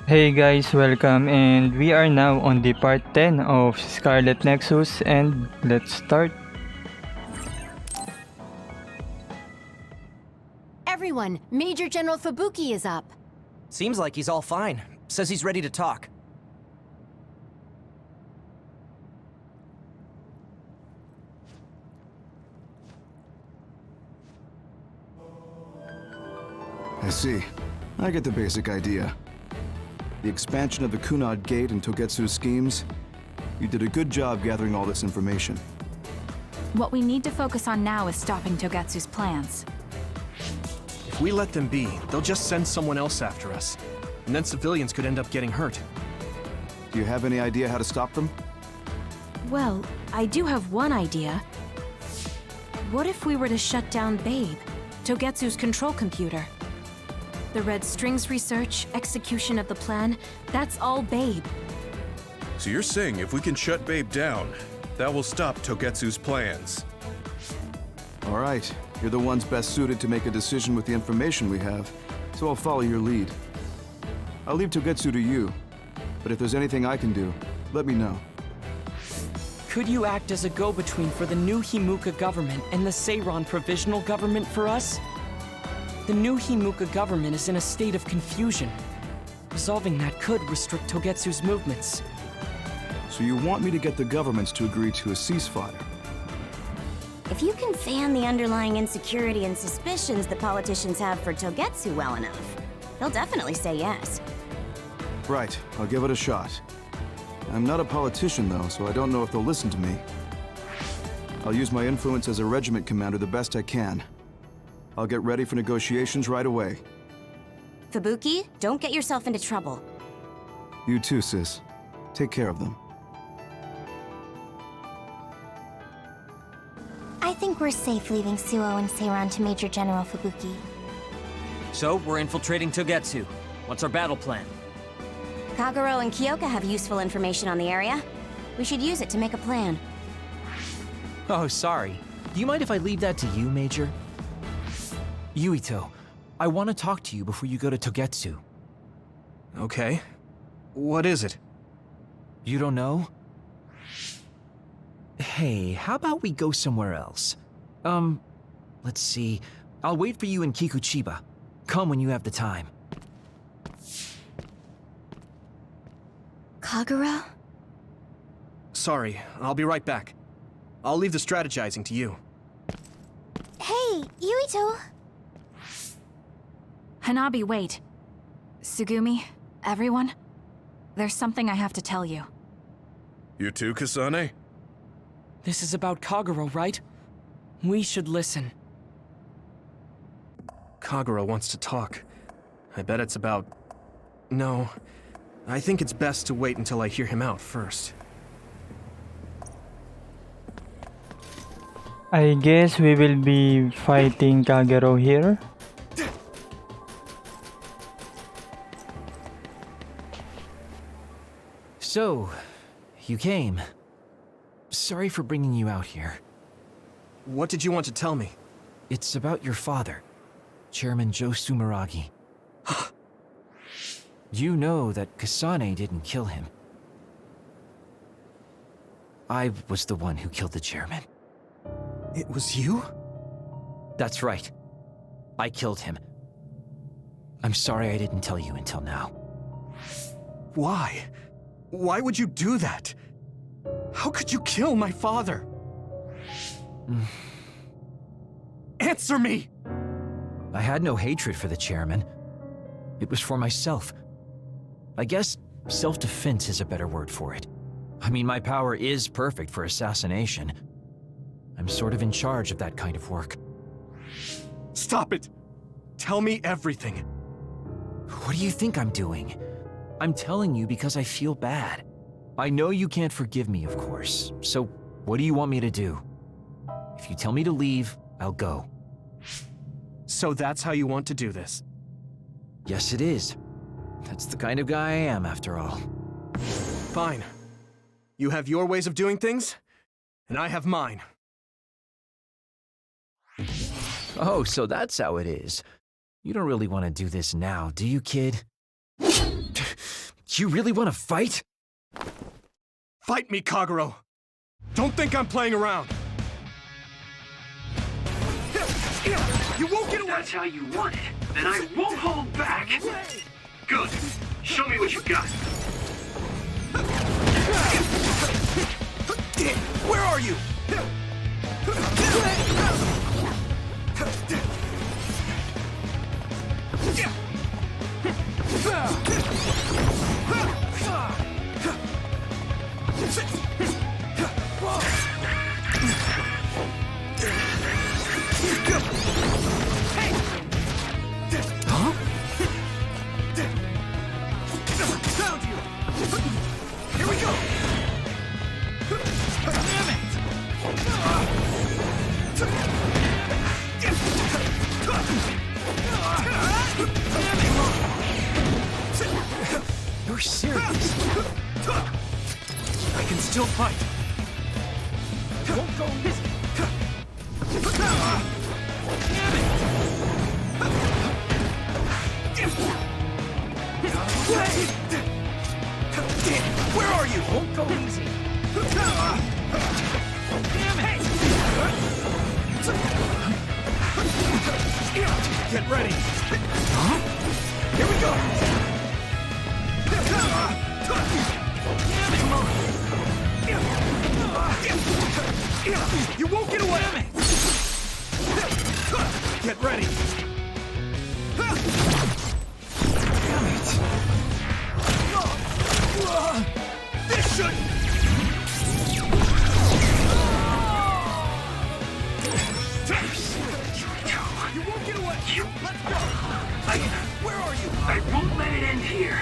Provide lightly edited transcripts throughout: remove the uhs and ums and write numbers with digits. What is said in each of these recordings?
Hey guys, welcome, and we are now on the part 10 of Scarlet Nexus, and let's start. Everyone, Major General Fubuki is up. Seems like he's all fine. Says he's ready to talk. I see. I get the basic idea. The expansion of the Kunad Gate and Togetsu's schemes. You did a good job gathering all this information. What we need to focus on now is stopping Togetsu's plans. If we let them be, they'll just send someone else after us. And then civilians could end up getting hurt. Do you have any idea how to stop them? Well, I do have one idea. What if we were to shut down Babe, Togetsu's control computer? The Red Strings research, execution of the plan, that's all Babe. So you're saying if we can shut Babe down, that will stop Togetsu's plans? All right. You're the ones best suited to make a decision with the information we have, so I'll follow your lead. I'll leave Togetsu to you, but if there's anything I can do, let me know. Could you act as a go-between for the new Himuka government and the Seiron provisional government for us? The new Himuka government is in a state of confusion. Resolving that could restrict Togetsu's movements. So you want me to get the governments to agree to a ceasefire? If you can fan the underlying insecurity and suspicions the politicians have for Togetsu well enough, they'll definitely say yes. Right, I'll give it a shot. I'm not a politician though, so I don't know if they'll listen to me. I'll use my influence as a regiment commander the best I can. I'll get ready for negotiations right away. Fubuki, don't get yourself into trouble. You too, sis. Take care of them. I think we're safe leaving Suo and Seiron to Major General Fubuki. So, we're infiltrating Togetsu. What's our battle plan? Kagero and Kyoka have useful information on the area. We should use it to make a plan. Oh, sorry. Do you mind if I leave that to you, Major? Yuito, I want to talk to you before you go to Togetsu. Okay. What is it? You don't know? Hey, how about we go somewhere else? Let's see. I'll wait for you in Kikuchiba. Come when you have the time. Kagero? Sorry, I'll be right back. I'll leave the strategizing to you. Hey, Yuito! Hanabi, wait. Tsugumi, everyone, there's something I have to tell you. You too, Kasane? This is about Kagero, right? We should listen. Kagero wants to talk. I bet it's about... No. I think it's best to wait until I hear him out first. I guess we will be fighting Kagero here. So, you came. Sorry for bringing you out here. What did you want to tell me? It's about your father, Chairman Joe Sumeragi. You know that Kasane didn't kill him. I was the one who killed the chairman. It was you? That's right. I killed him. I'm sorry I didn't tell you until now. Why? Why would you do that? How could you kill my father? Answer me! I had no hatred for the chairman. It was for myself. I guess self-defense is a better word for it. I mean, my power is perfect for assassination. I'm sort of in charge of that kind of work. Stop it! Tell me everything. What do you think I'm doing? I'm telling you because I feel bad. I know you can't forgive me, of course, so what do you want me to do? If you tell me to leave, I'll go. So that's how you want to do this? Yes, it is. That's the kind of guy I am, after all. Fine. You have your ways of doing things, and I have mine. Oh, so that's how it is. You don't really want to do this now, do you, kid? You really want to fight? Fight me, Kagero! Don't think I'm playing around! You won't get away! That's how you want it. Then I won't hold back! Good. Show me what you got. Where are you? Huh? Found you! Here we go! Damn it! You're serious? I can still fight. It won't go easy. Where are you? Won't go easy. Damn it! Get ready. Huh? Here we go. You won't get away! Get ready! Damn it! This should... You won't get away! Let's go! Where are you? I won't let it end here.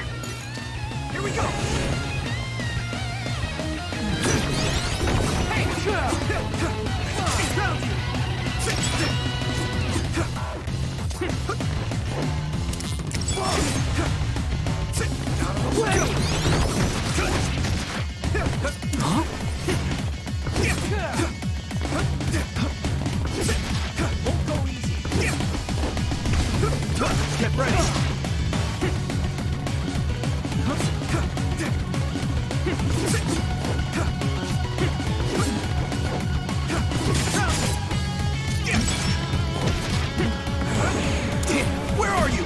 Here we go! Hey! Found you! Out of the way! Huh? Won't go easy. Get ready! Where are you?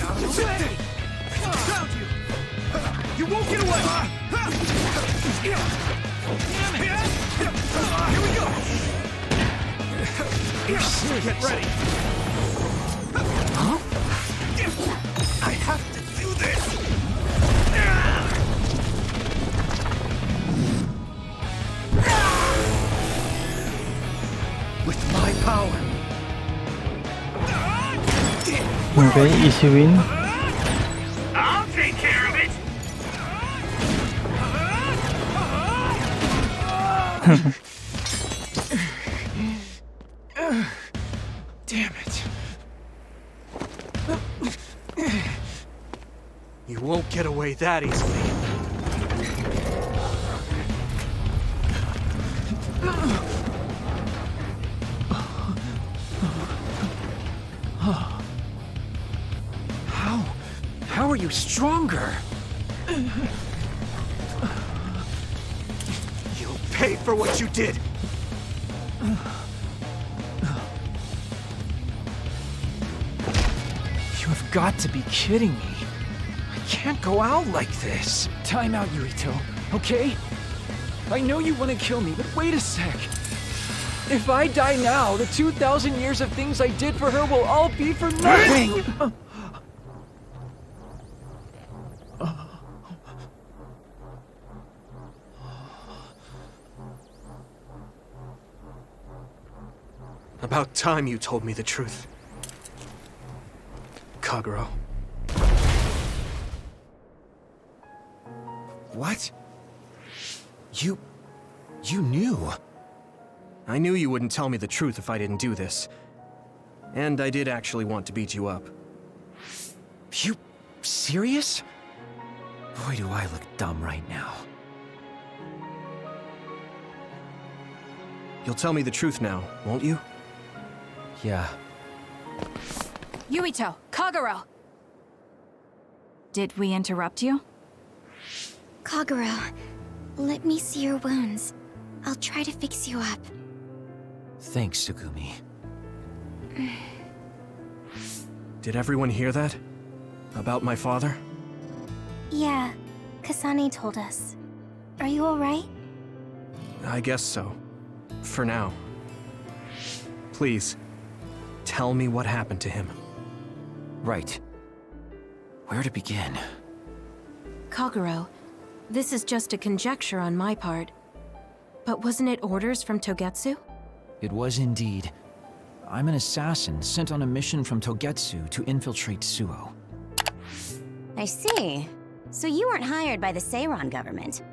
Out of the way! Found you! You won't get away! Damn it! Here we go! You're serious? Get ready! Huh? I have to do this! With my power! Okay, easy win. I'll take care of it. Damn it. You won't get away that easily. How are you stronger? You'll pay for what you did! You have got to be kidding me. I can't go out like this. Time out, Yuito, okay? I know you want to kill me, but wait a sec. If I die now, the 2,000 years of things I did for her will all be for nothing! About time you told me the truth. Kagero. What? You knew? I knew you wouldn't tell me the truth if I didn't do this. And I did actually want to beat you up. You serious? Boy, do I look dumb right now. You'll tell me the truth now, won't you? Yeah. Yuito! Kagero! Did we interrupt you? Kagero, let me see your wounds. I'll try to fix you up. Thanks, Tsugumi. Did everyone hear that? About my father? Yeah, Kasane told us. Are you alright? I guess so. For now. Please, tell me what happened to him. Right. Where to begin? Kagero, this is just a conjecture on my part. But wasn't it orders from Togetsu? It was indeed. I'm an assassin sent on a mission from Togetsu to infiltrate Suo. I see. So you weren't hired by the Seiran government.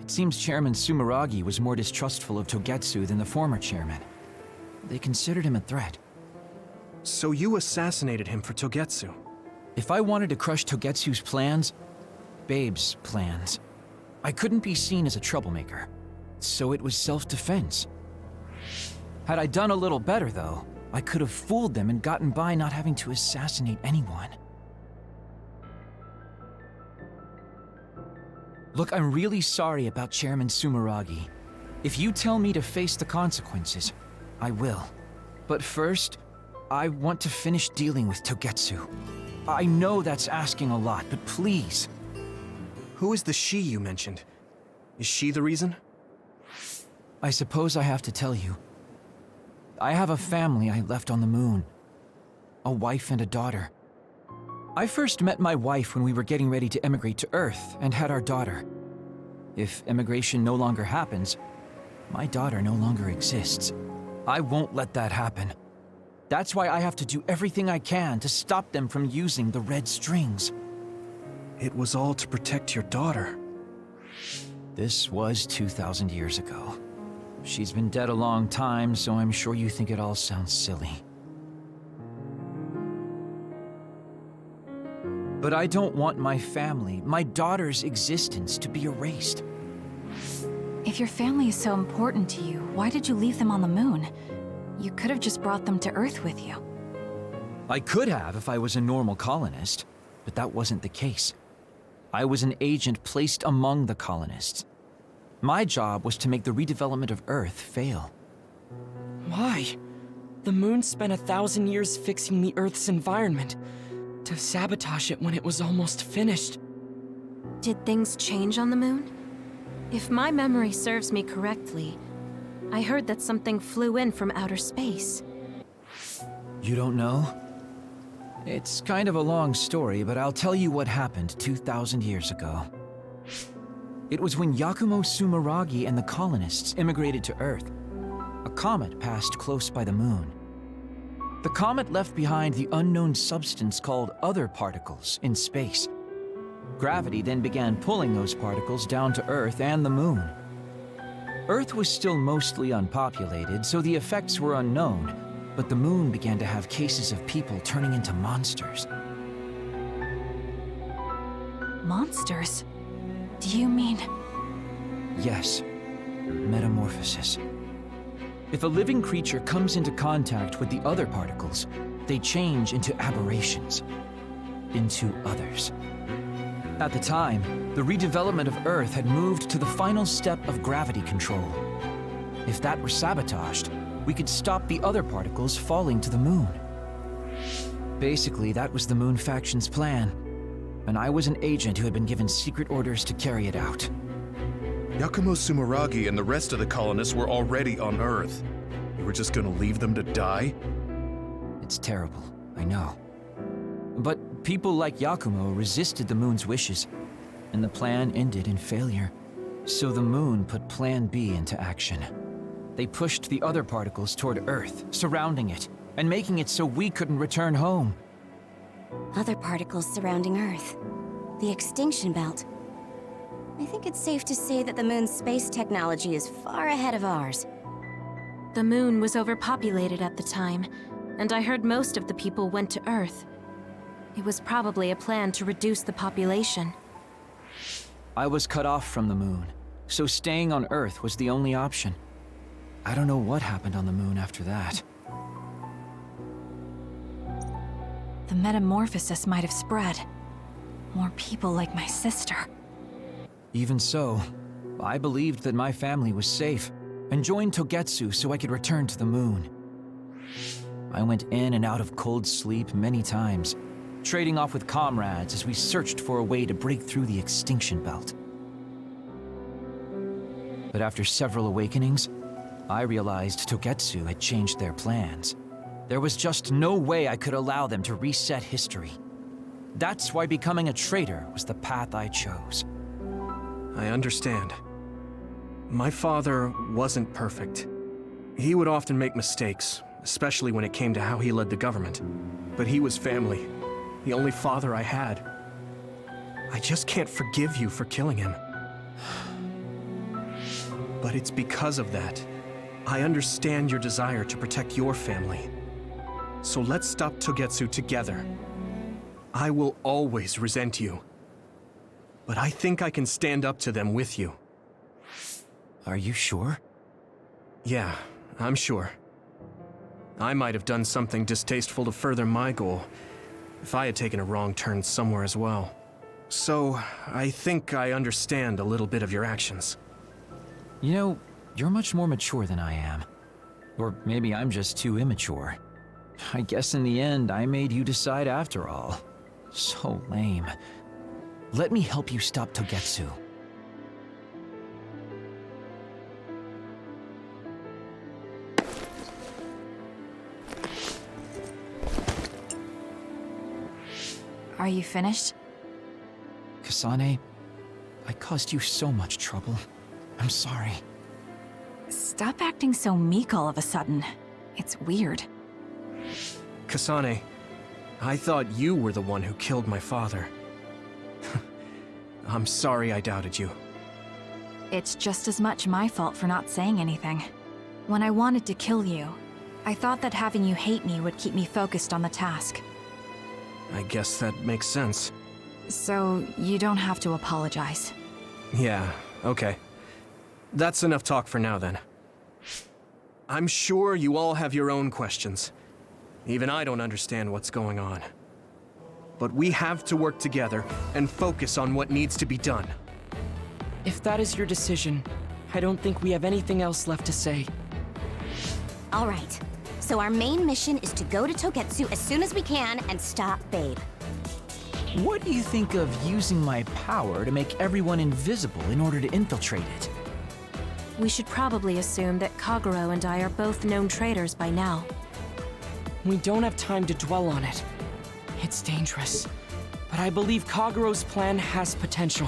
It seems Chairman Sumeragi was more distrustful of Togetsu than the former chairman. They considered him a threat. So you assassinated him for Togetsu? If I wanted to crush Togetsu's plans, Babe's plans, I couldn't be seen as a troublemaker. So it was self-defense. Had I done a little better, though, I could have fooled them and gotten by not having to assassinate anyone. Look, I'm really sorry about Chairman Sumeragi. If you tell me to face the consequences, I will. But first, I want to finish dealing with Togetsu. I know that's asking a lot, but please. Who is the she you mentioned? Is she the reason? I suppose I have to tell you. I have a family I left on the moon. A wife and a daughter. I first met my wife when we were getting ready to emigrate to Earth and had our daughter. If emigration no longer happens, my daughter no longer exists. I won't let that happen. That's why I have to do everything I can to stop them from using the red strings. It was all to protect your daughter. This was 2,000 years ago. She's been dead a long time, so I'm sure you think it all sounds silly. But I don't want my family, my daughter's existence, to be erased. If your family is so important to you, why did you leave them on the moon? You could have just brought them to Earth with you. I could have if I was a normal colonist, but that wasn't the case. I was an agent placed among the colonists. My job was to make the redevelopment of Earth fail. Why? The moon spent 1,000 years fixing the Earth's environment. To sabotage it when it was almost finished. Did things change on the moon? If my memory serves me correctly, I heard that something flew in from outer space. You don't know? It's kind of a long story, but I'll tell you what happened 2,000 years ago. It was when Yakumo Sumeragi and the colonists immigrated to Earth. A comet passed close by the moon. The comet left behind the unknown substance called other particles in space. Gravity then began pulling those particles down to Earth and the moon. Earth was still mostly unpopulated, so the effects were unknown, but the moon began to have cases of people turning into monsters. Monsters? Do you mean... Yes, metamorphosis. If a living creature comes into contact with the other particles, they change into aberrations, into others. At the time, the redevelopment of Earth had moved to the final step of gravity control. If that were sabotaged, we could stop the other particles falling to the moon. Basically, that was the Moon Faction's plan, and I was an agent who had been given secret orders to carry it out. Yakumo Sumeragi and the rest of the colonists were already on Earth. You were just gonna leave them to die? It's terrible, I know. But people like Yakumo resisted the moon's wishes, and the plan ended in failure. So the moon put Plan B into action. They pushed the other particles toward Earth, surrounding it, and making it so we couldn't return home. Other particles surrounding Earth. The extinction belt. I think it's safe to say that the moon's space technology is far ahead of ours. The moon was overpopulated at the time, and I heard most of the people went to Earth. It was probably a plan to reduce the population. I was cut off from the moon, so staying on Earth was the only option. I don't know what happened on the moon after that. the metamorphosis might have spread. More people like my sister. Even so, I believed that my family was safe, and joined Togetsu so I could return to the moon. I went in and out of cold sleep many times, trading off with comrades as we searched for a way to break through the extinction belt. But after several awakenings, I realized Togetsu had changed their plans. There was just no way I could allow them to reset history. That's why becoming a traitor was the path I chose. I understand. My father wasn't perfect. He would often make mistakes, especially when it came to how he led the government. But he was family, the only father I had. I just can't forgive you for killing him. But it's because of that. I understand your desire to protect your family. So let's stop Togetsu together. I will always resent you. But I think I can stand up to them with you. Are you sure? Yeah, I'm sure. I might have done something distasteful to further my goal, if I had taken a wrong turn somewhere as well. So, I think I understand a little bit of your actions. You know, you're much more mature than I am. Or maybe I'm just too immature. I guess in the end, I made you decide after all. So lame. Let me help you stop Togetsu. Are you finished? Kasane, I caused you so much trouble. I'm sorry. Stop acting so meek all of a sudden. It's weird. Kasane, I thought you were the one who killed my father. I'm sorry I doubted you. It's just as much my fault for not saying anything. When I wanted to kill you, I thought that having you hate me would keep me focused on the task. I guess that makes sense. So, you don't have to apologize. Yeah, okay. That's enough talk for now then. I'm sure you all have your own questions. Even I don't understand what's going on. But we have to work together and focus on what needs to be done. If that is your decision, I don't think we have anything else left to say. All right. So our main mission is to go to Togetsu as soon as we can and stop Babe. What do you think of using my power to make everyone invisible in order to infiltrate it? We should probably assume that Kagero and I are both known traitors by now. We don't have time to dwell on it. It's dangerous, but I believe Kagero's plan has potential.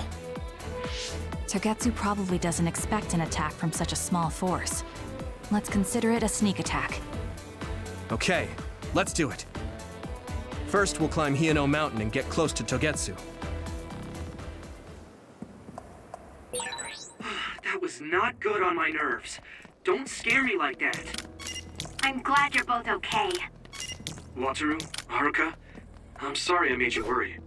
Togetsu probably doesn't expect an attack from such a small force. Let's consider it a sneak attack. Okay, let's do it. First, we'll climb Hiyano Mountain and get close to Togetsu. That was not good on my nerves. Don't scare me like that. I'm glad you're both okay. Wataru, Haruka, I'm sorry I made you worry.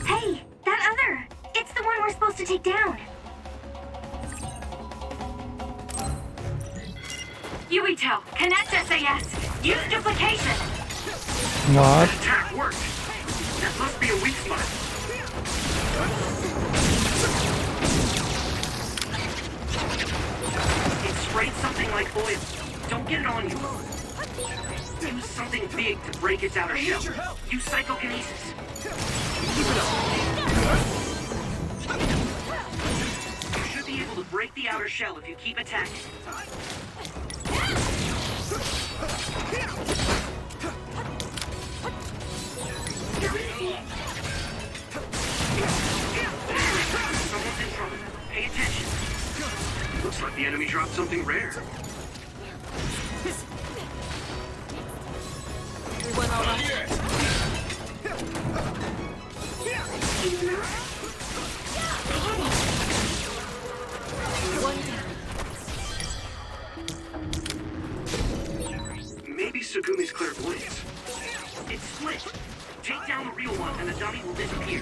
Hey, that other! It's the one we're supposed to take down. Yuito, connect SAS. Use duplication. What? Attack worked. That must be a weak spot. It sprayed something like oil. Don't get it on you. Use something big to break its outer shell. Use psychokinesis. Keep it up. You should be able to break the outer shell if you keep attacking. Someone's in trouble. Pay attention. Looks like the enemy dropped something rare. Everyone all right? clairvoyance. It's split. Take down the real one and the dummy will disappear.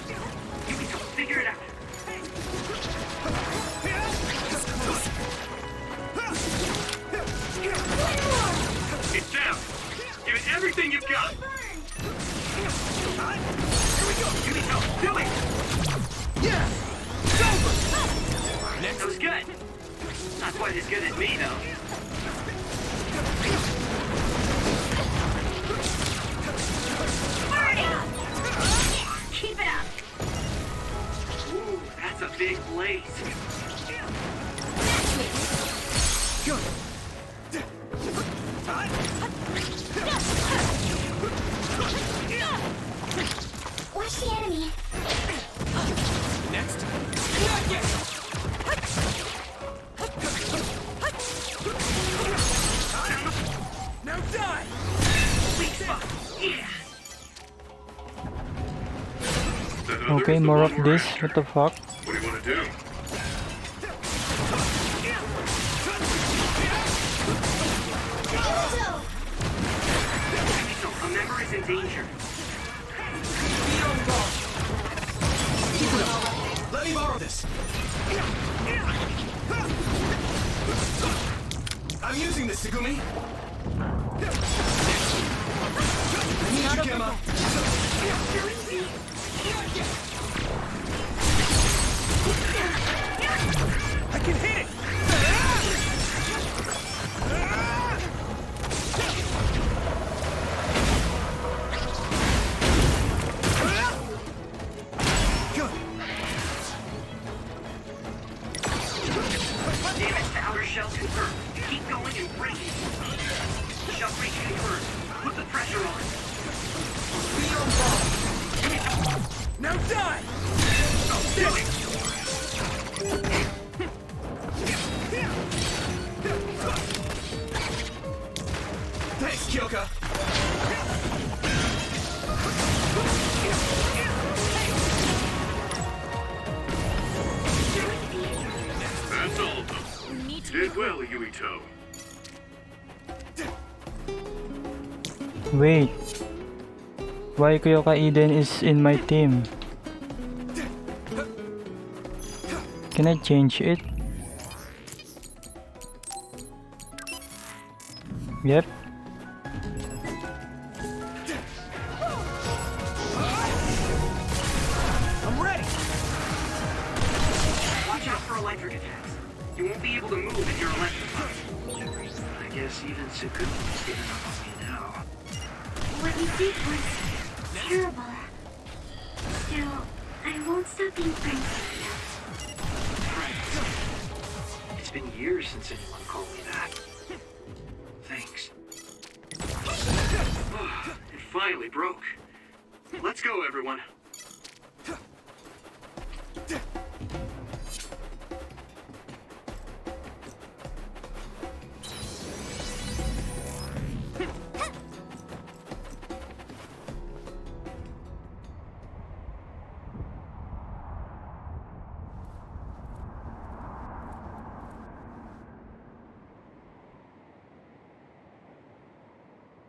Yuito, figure it out. It's down. Give it everything you've got. Here we go. Yuito, do it. Yeah. It's over. That was good. Not quite as good as me, though. Keep it up! Ooh, that's a big blaze. Good. Watch the enemy. Next. Now die! Weak spot. Yeah. Okay, more of this. What the fuck? What do you want to do? So, a member is in danger. Let me borrow this. I'm using this, Tsugumi. I need you, Gemma. I can hit it! Good. Damage to outer shell confirmed. Keep going and break it. Shell breach confirmed. Put the pressure on. Now die! Oh, do it! Thanks, Kyoka. That's all of them. Did well, Yuito. Wait. Why Kyoka Eden is in my team? Can I change it? Yep. I'm ready. Watch out for electric attacks. You won't be able to move if you're electrified. I guess even Tsugumi's giving up on me now. What you did was terrible. Still, I won't stop being friends with you. It's been years since anyone called me that. Thanks. It finally broke. Let's go, everyone.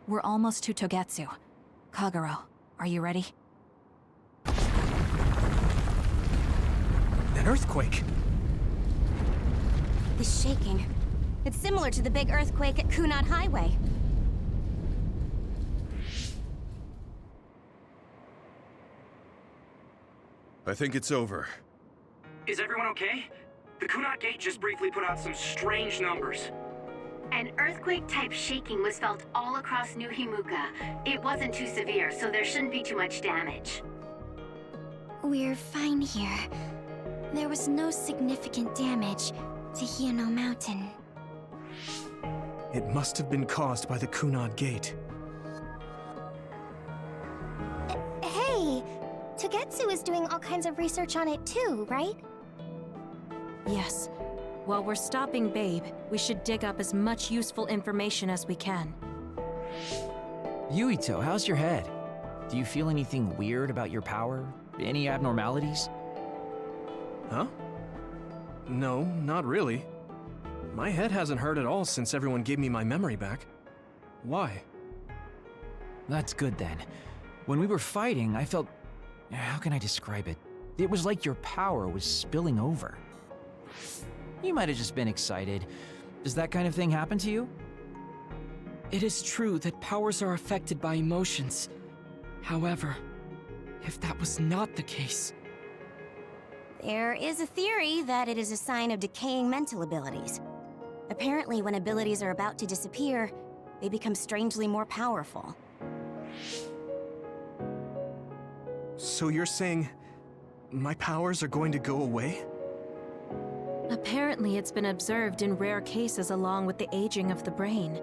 We're almost to Togetsu. Kagero, are you ready? An earthquake. The shaking. It's similar to the big earthquake at Kunad Highway. I think it's over. Is everyone okay? The Kunad Gate just briefly put out some strange numbers. An earthquake-type shaking was felt all across New Himuka. It wasn't too severe, so there shouldn't be too much damage. We're fine here. There was no significant damage to Hiyano Mountain. It must have been caused by the Kunad Gate. Hey! Togetsu is doing all kinds of research on it too, right? Yes. While we're stopping Babe, we should dig up as much useful information as we can. Yuito, how's your head? Do you feel anything weird about your power? Any abnormalities? Huh? No, not really. My head hasn't hurt at all since everyone gave me my memory back. Why? That's good then. When we were fighting, I felt... How can I describe it? It was like your power was spilling over. You might have just been excited. Does that kind of thing happen to you? It is true that powers are affected by emotions. However, if that was not the case... There is a theory that it is a sign of decaying mental abilities. Apparently, when abilities are about to disappear, they become strangely more powerful. So you're saying my powers are going to go away? Apparently, it's been observed in rare cases along with the aging of the brain.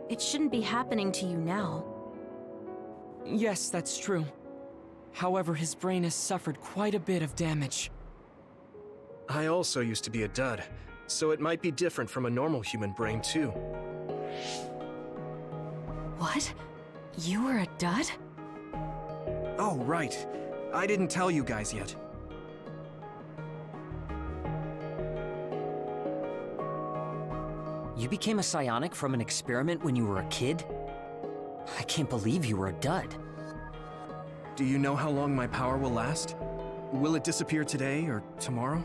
It shouldn't be happening to you now. Yes, that's true. However, his brain has suffered quite a bit of damage. I also used to be a dud, so it might be different from a normal human brain too. What? You were a dud? Oh, right. I didn't tell you guys yet. You became a psionic from an experiment when you were a kid? I can't believe you were a dud. Do you know how long my power will last? Will it disappear today or tomorrow?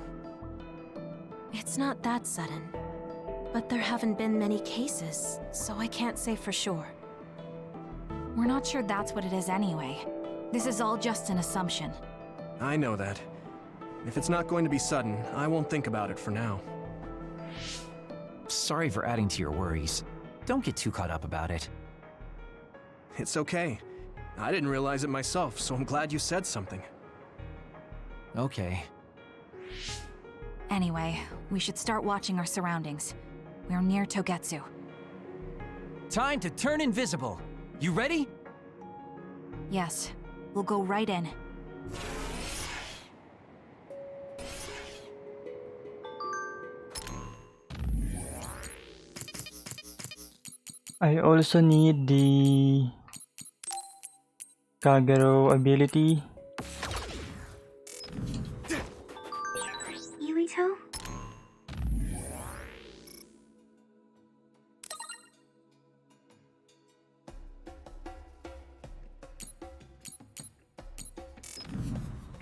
It's not that sudden. But there haven't been many cases, so I can't say for sure. We're not sure that's what it is anyway. This is all just an assumption. I know that. If it's not going to be sudden, I won't think about it for now. Sorry for adding to your worries. Don't get too caught up about it. It's okay. I didn't realize it myself, so I'm glad you said something. Okay. Anyway, we should start watching our surroundings. We're near Togetsu. Time to turn invisible. You ready? Yes, we'll go right in. I also need the Kagero ability. Yuito?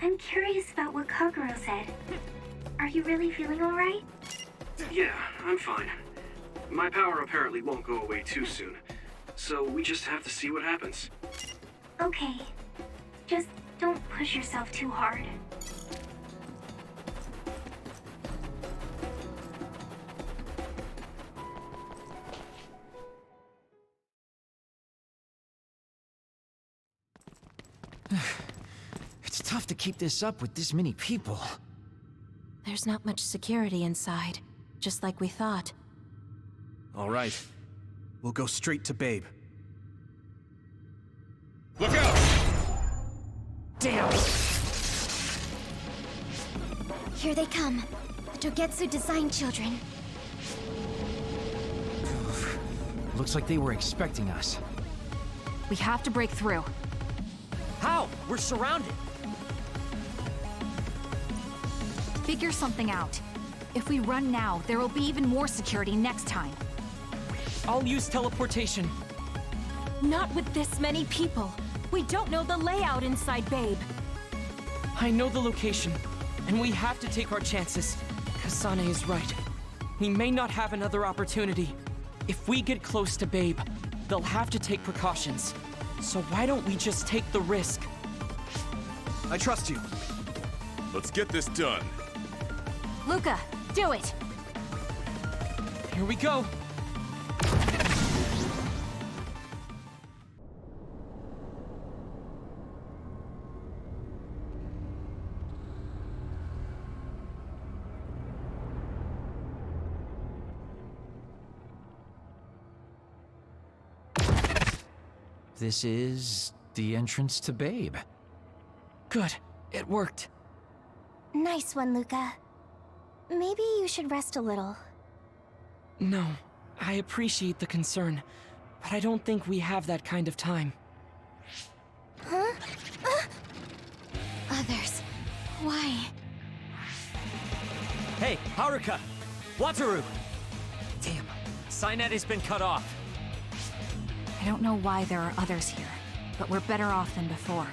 I'm curious about what Kagero said. Are you really feeling alright? Yeah, I'm fine. My power apparently won't go away too soon, so we just have to see what happens. Okay. Just don't push yourself too hard. It's tough to keep this up with this many people. There's not much security inside, just like we thought. All right. We'll go straight to Babe. Look out! Damn! Here they come. The Togetsu design children. Looks like they were expecting us. We have to break through. How? We're surrounded. Figure something out. If we run now, there will be even more security next time. I'll use teleportation. Not with this many people. We don't know the layout inside Babe. I know the location, and we have to take our chances. Kasane is right. We may not have another opportunity. If we get close to Babe, they'll have to take precautions. So why don't we just take the risk? I trust you. Let's get this done. Luka, do it! Here we go. This is the entrance to Babe. Good. It worked. Nice one, Luka. Maybe you should rest a little. No, I appreciate the concern, but I don't think we have that kind of time. Huh? Others. Why? Hey, Haruka! Wataru! Damn, Cynet has been cut off. I don't know why there are others here, but we're better off than before.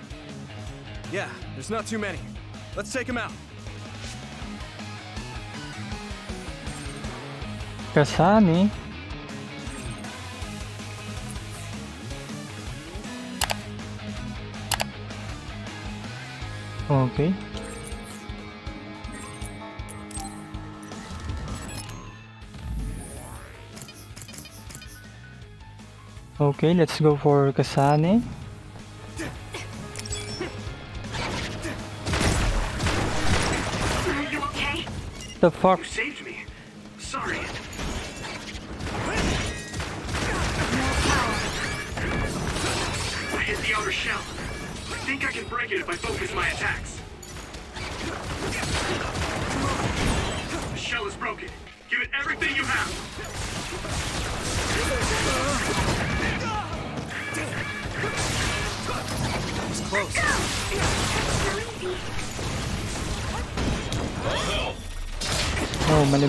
Yeah, there's not too many. Let's take him out. Kasane. Okay. Okay, let's go for Kasane. Are you okay? The fuck? You saved me. Sorry. I hit the outer shell. I think I can break it if I focus my attacks. The shell is broken. Give it everything you have. It's close. Oh, mali.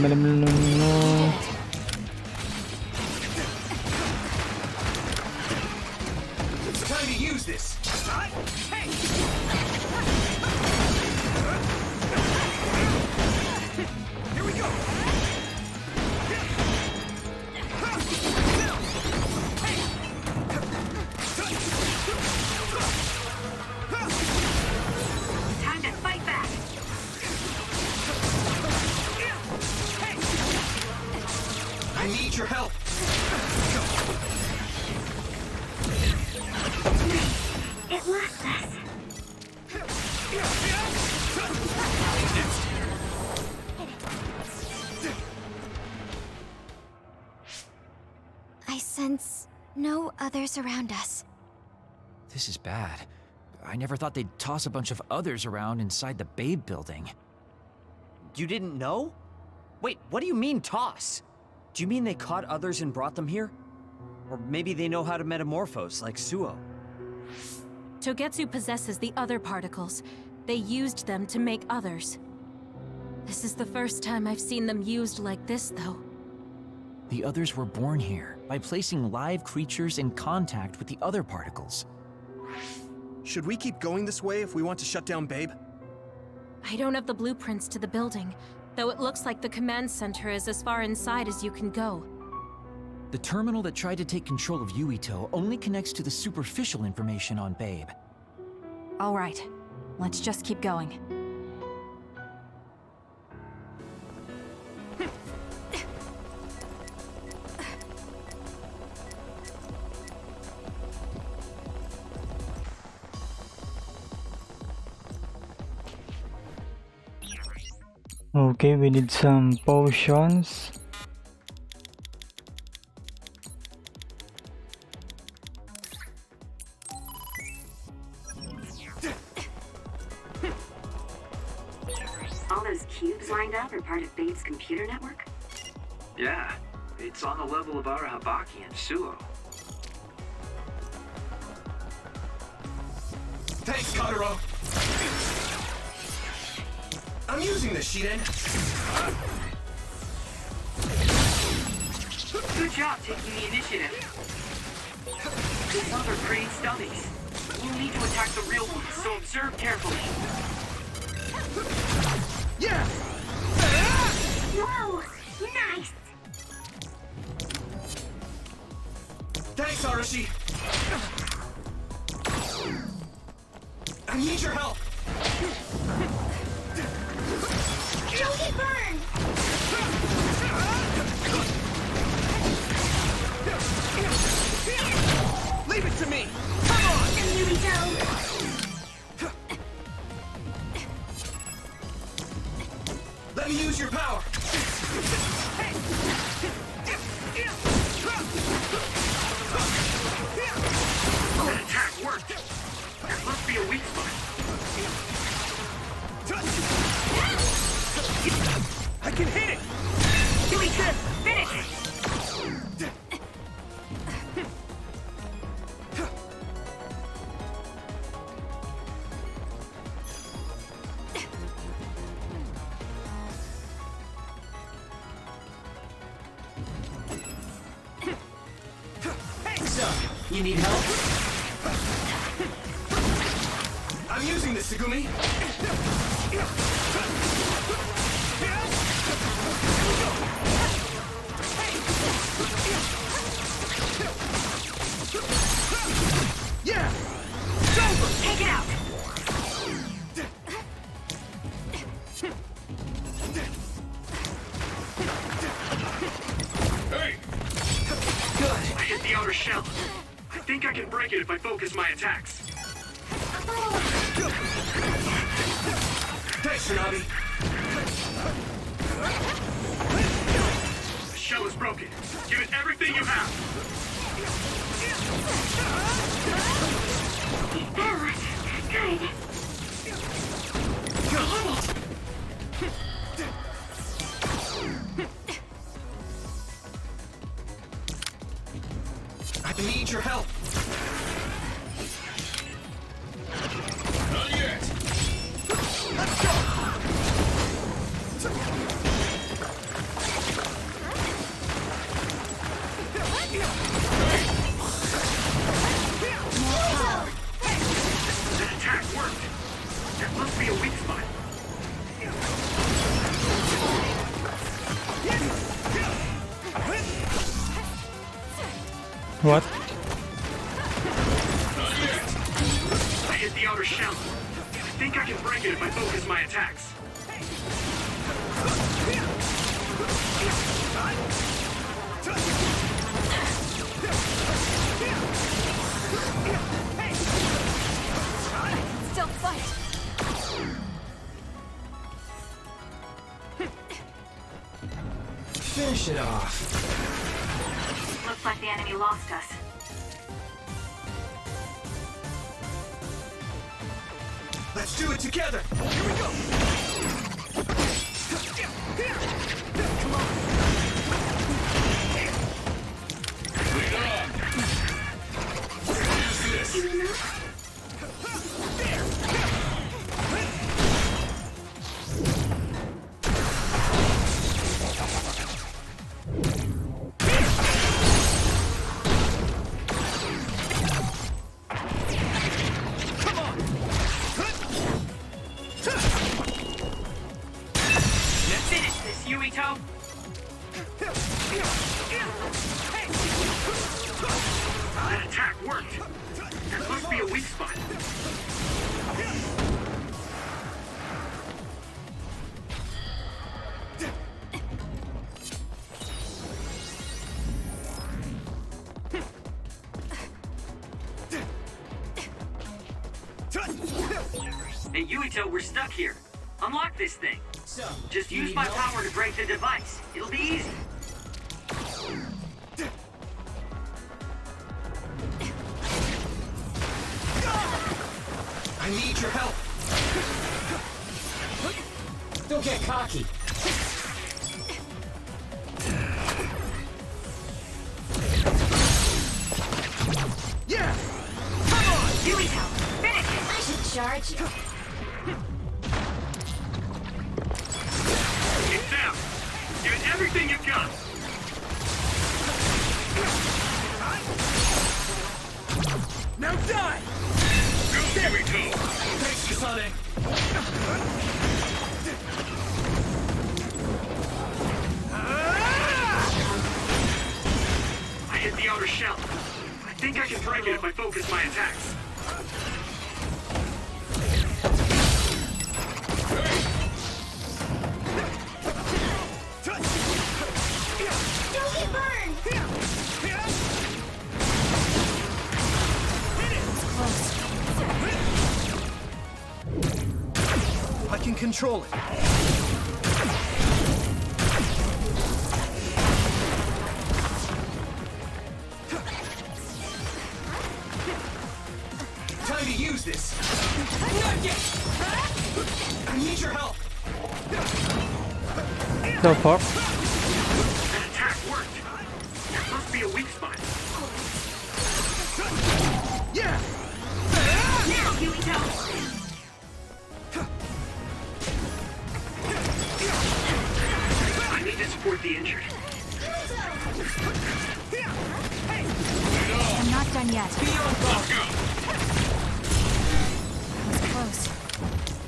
It's time to use this. Here we go. Time to fight back. I need your help. It lost us. I sense no others around us. This is bad. I never thought they'd toss a bunch of others around inside the Babe building. You didn't know? Wait, what do you mean, toss? Do you mean they caught others and brought them here? Or maybe they know how to metamorphose, like Suo. Togetsu possesses the other particles. They used them to make others. This is the first time I've seen them used like this, though. The others were born here by placing live creatures in contact with the other particles. Should we keep going this way if we want to shut down Babe? I don't have the blueprints to the building, though it looks like the command center is as far inside as you can go. The terminal that tried to take control of Yuito only connects to the superficial information on Babe. All right, let's just keep going. Okay, we need some potions. All those cubes lined up are part of Babe's computer network? Yeah, it's on the level of Arahabaki and Suo. Thanks, Kagero. I'm using this, Shiden. Good job taking the initiative. These other create dummies. We'll need to attack the real ones, so observe carefully. Yeah! Whoa! Nice! Thanks, Arashi. I need your help. Don't get burned! Leave it to me. Come on! Yuito! Let me use your power. That attack worked. There must be a weak spot. I can hit it. Yuito, finish it! So, you need help? Tsugumi? Yeah! It's over! Take it out! Hey! Good. I hit the outer shell. I think I can break it if I focus my attacks. Thanks, Tsunami. The shell is broken. Give it everything you have. Oh, good. I need your help. Not yet! Let's go! That attack worked. That must be a weak spot. What? I hit the outer shell. I think I can break it if I focus my attacks. Still fight! Finish it off. Looks like the enemy lost us. Let's do it together. Here we go. Lead on! Use this! Finish this, Yuito! That attack worked. That must be a weak spot. Hey, Yuito, we're stuck here. Unlock this thing. Just use my power to break the device. It'll be easy. I need your help. Don't get cocky. Yeah! Come on! Yuito, finish it! I should charge you. Get down. Give it everything you've got. Now die! Go, Yuito. Thanks, Kasane. I hit the outer shell. I think I can break it if I focus my attacks. Don't get burned! I can control it. Time to use this. Not yet. I need your help. The fuck? That attack worked. That must be a weak spot. Yeah! Now, Yuito! I need to support the injured. I'm not done yet. Let's go! That was close.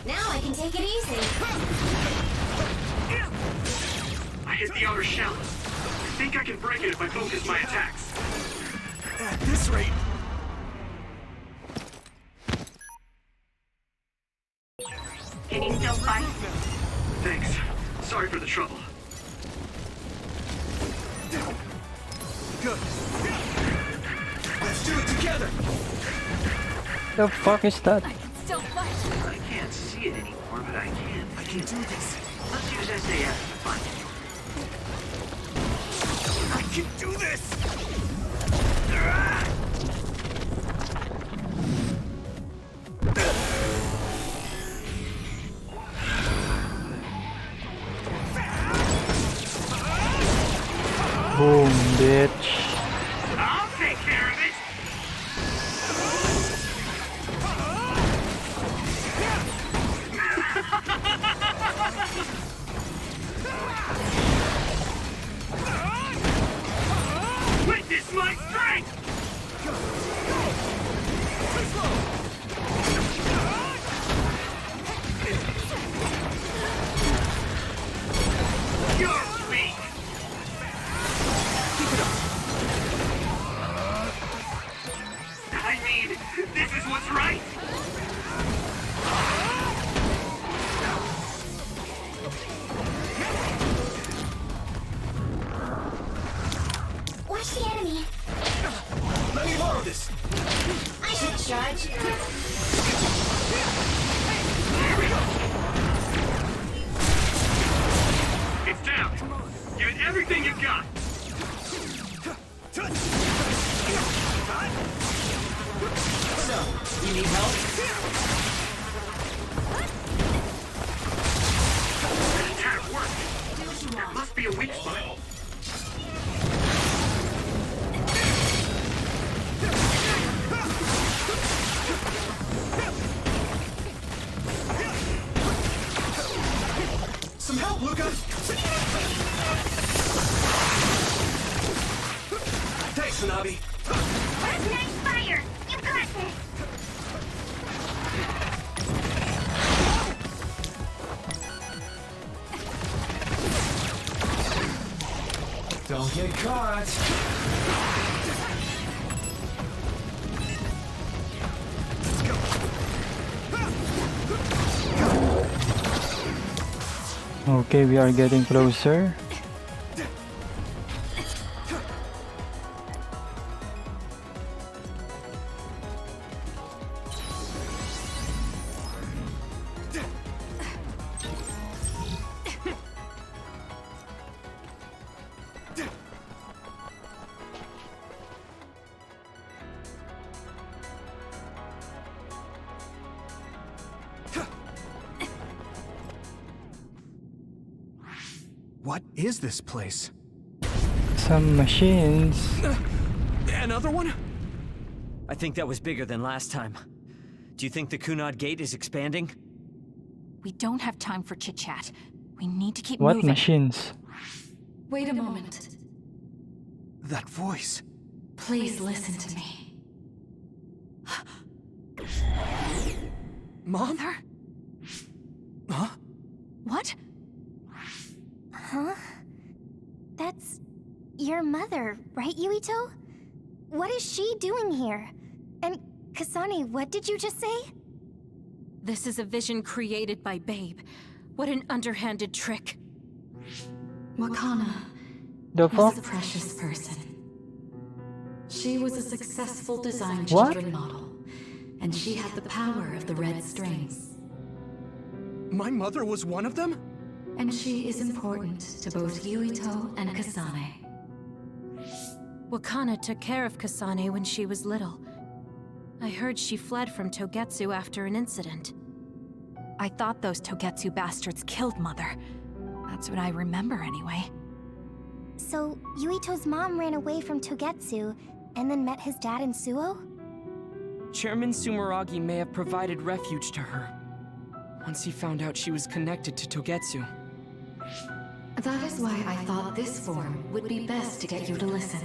Now I can take it easy. I hit the outer shell. I think I can break it if I focus my attacks. At this rate... Can you still fight? Thanks. Sorry for the trouble. Good. Let's do it together! The fuck is that? Still fight. I can't see it anymore, but I can. I can do this. Let's use SAS to find it. I can do this! Boom, bitch. I'll take care of it! Witness my strength! You're weak! I mean, this is what's right! Watch the enemy. Let me borrow this! I should charge. Here we go! It's down! Give it everything you've got! So, you need help? That attack worked! There must be a weak spot. Some help, Luka! Thanks, Tsunabi. Nice fire! You got this! Don't get caught! Okay, we are getting closer. What is this place? Some machines. Another one? I think that was bigger than last time. Do you think the Kunad Gate is expanding? We don't have time for chit-chat. We need to keep What moving. machines? Wait a moment. That voice. Please listen to me. Mom? Mother? Huh? What? Huh? That's your mother, right, Yuito? What is she doing here? And Kasane, what did you just say? This is a vision created by Babe. What an underhanded trick. Wakana The was fuck? a precious person. She was a successful design What? children model, and she had the power of the red strings. My mother was one of them? And she is important to both Yuito and Kasane. Wakana took care of Kasane when she was little. I heard she fled from Togetsu after an incident. I thought those Togetsu bastards killed Mother. That's what I remember anyway. So, Yuito's mom ran away from Togetsu, and then met his dad in Suo? Chairman Sumeragi may have provided refuge to her, once he found out she was connected to Togetsu. That is why I thought this form would be best to get you to listen.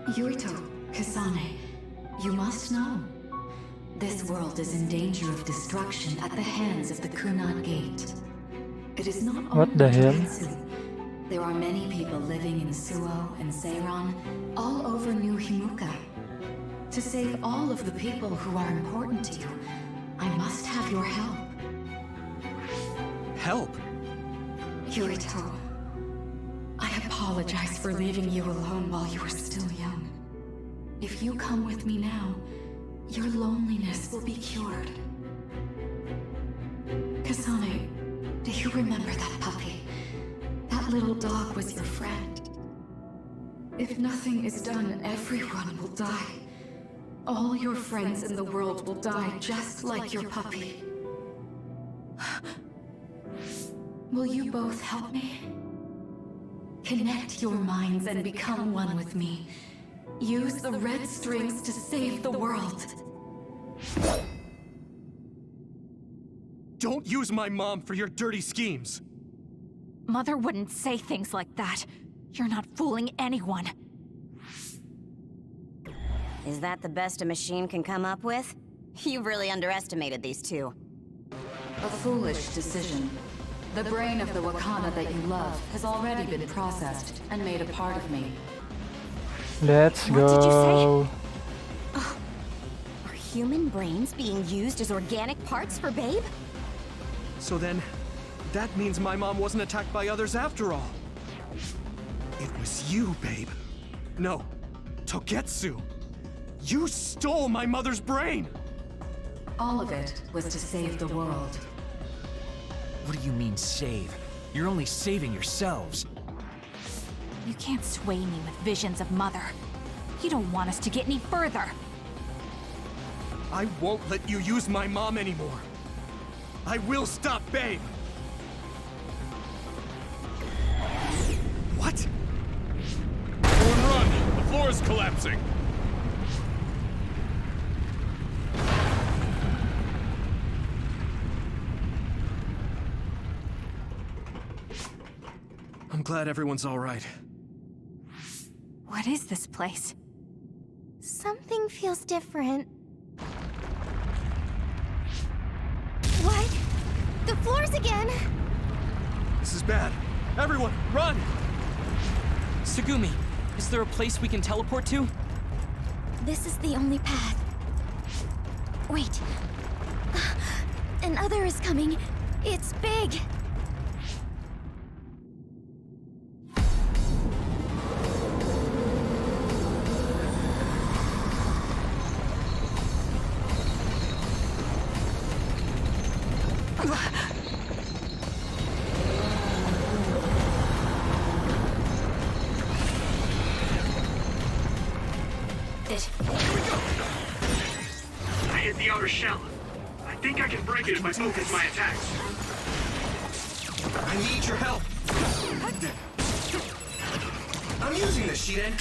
Yuito, Kasane, you must know. This world is in danger of destruction at the hands of the Kunat Gate. It is not only What the hell? Togetsu. There are many people living in Suo and Seiron, all over New Himuka. To save all of the people who are important to you, I must have your help. Help? Yuito, I apologize for leaving you alone while you were still young. If you come with me now, your loneliness will be cured. Kasane, do you remember that puppy? That little dog was your friend. If nothing is done, everyone will die. All your friends in the world will die just like your puppy. Will you both help me? Connect your minds and become one with me. Use the red strings to save the world. Don't use my mom for your dirty schemes. Mother wouldn't say things like that. You're not fooling anyone. Is that the best a machine can come up with? You've really underestimated these two. A foolish decision. The brain of the Wakana that you love has already been processed and made a part of me. Let's What did you go. Are human brains being used as organic parts for Babe? So then, that means my mom wasn't attacked by others after all. It was you, Babe. No, Togetsu. You stole my mother's brain! All of it was to save the world. What do you mean, save? You're only saving yourselves. You can't sway me with visions of Mother. You don't want us to get any further. I won't let you use my mom anymore. I will stop Babe! What? Everyone run! The floor is collapsing! I'm glad everyone's all right. What is this place? Something feels different. What? The floors again! This is bad. Everyone, run! Tsugumi, is there a place we can teleport to? This is the only path. Wait. Another is coming. It's big. I hit the outer shell. I think I can break it if I focus my attacks. I need your help. I'm using this, Shiden.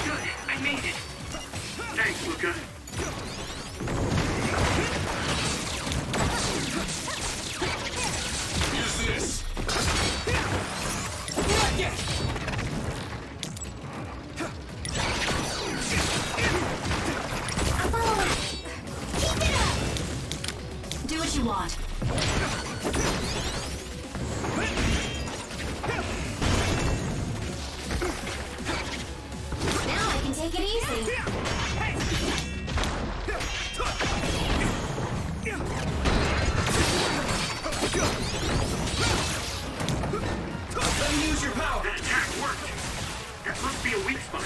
Good, I made it. Thanks, Luka. Use this. Do what you want. Now I can take it easy. Let me use your power. That attack worked. That must be a weak spot.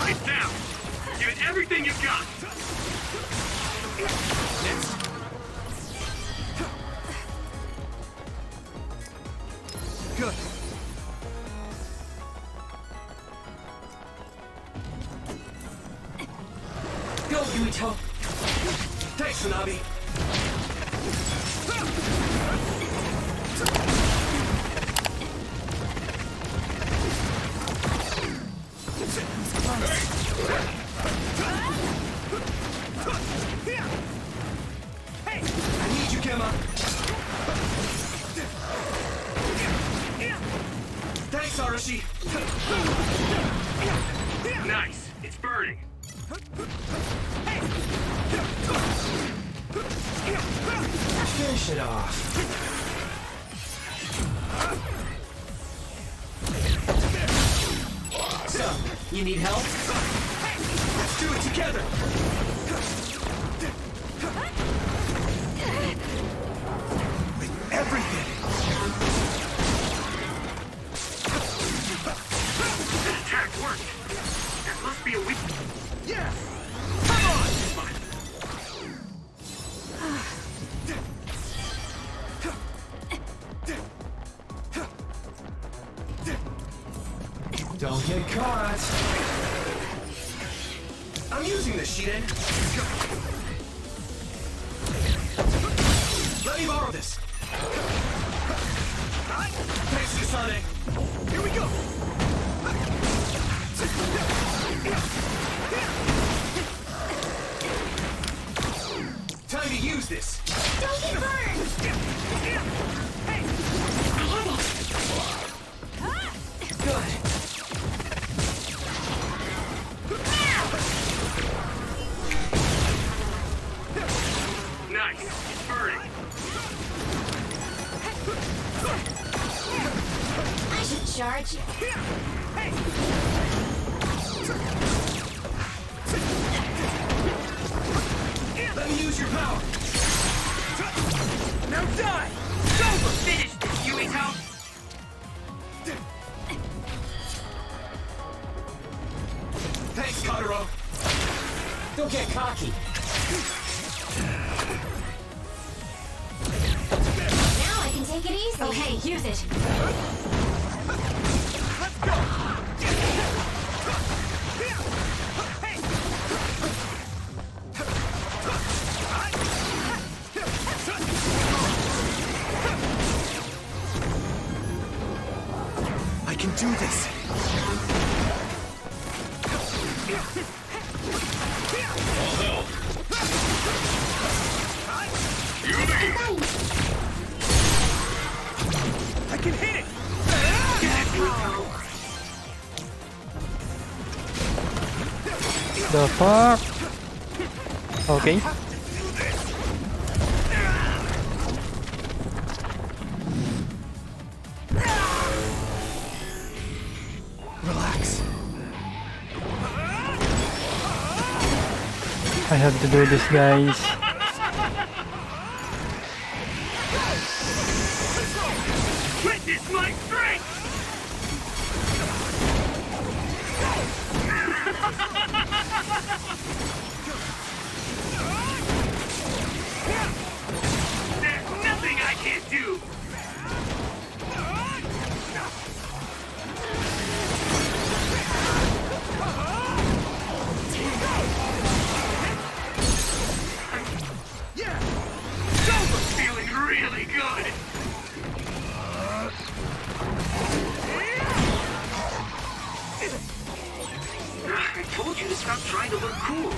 It's down. Give it everything you've got. Good. Go, Yuito. Thanks, Tsunabi. I need you, Gemma. Thanks, Arashi. Nice. It's burning. Finish it off. So, you need help? Let's do it together! With everything! This attack worked. There must be a weak... Yeah! Come on! Don't get caught! I'm using this, Shiden! Let me borrow this! Thanks, Kasane! Here we go! Time to use this! Don't get burned! Hey! Good! Nice. It's burning. I should charge you. Let me use your power! Now die! Go! Finish this, Yuito! Thanks, Kagero! Don't get cocky! Now I can take it easy. Okay, use it. Let's go! I can do this! I can hit it! The fuck? Okay. Relax. I have to do this, guys. Witness my strength! There's nothing I can't do! Feeling really good! I told you to stop trying to look cool.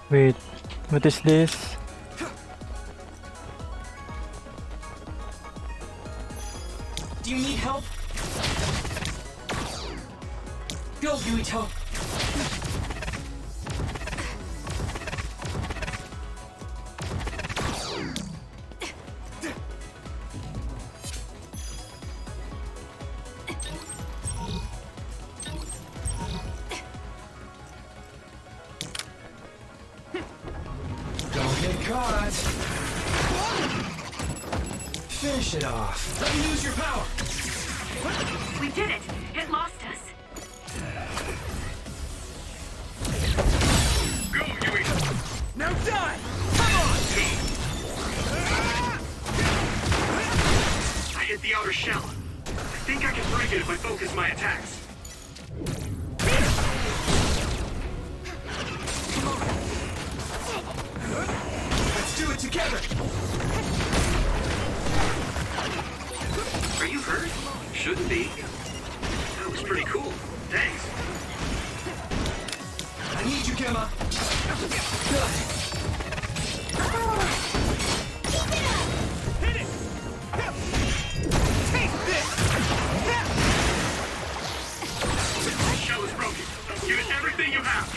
Wait, what is this? Do you need help? Go, Yuito! Don't get caught! Finish it off! Let me use your power! We did it. It lost us. Die! Come on! I hit the outer shell. I think I can break it if I focus my attacks. Let's do it together! Are you hurt? Shouldn't be. That was pretty cool. Thanks. I need you, Gemma. Good. Hit it! Take this! The shell is broken. Give it everything you have.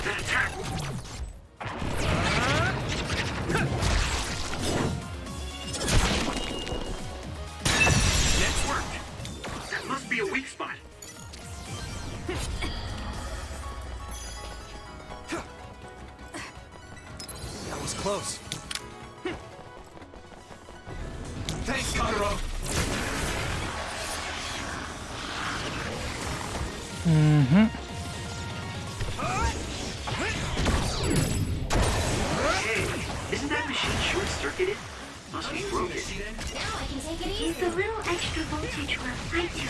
That attack. That's worked. That must be a weak spot. That was close. Thanks, Kagero. Hey, isn't that machine short-circuited? Must be broken. It's a little extra voltage or fight to it.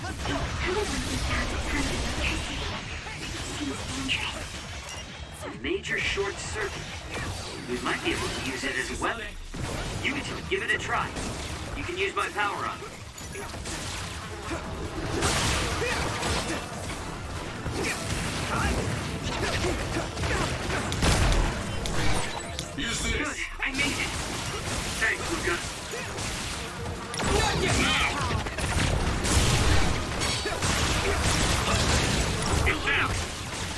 It probably without a ton of electricity. Seems dangerous. A major short circuit. We might be able to use it as a weapon. Yuito, give it a try. You can use my power on it. Use this. Good, I made it. Thanks, Luka. Not yet. Get down.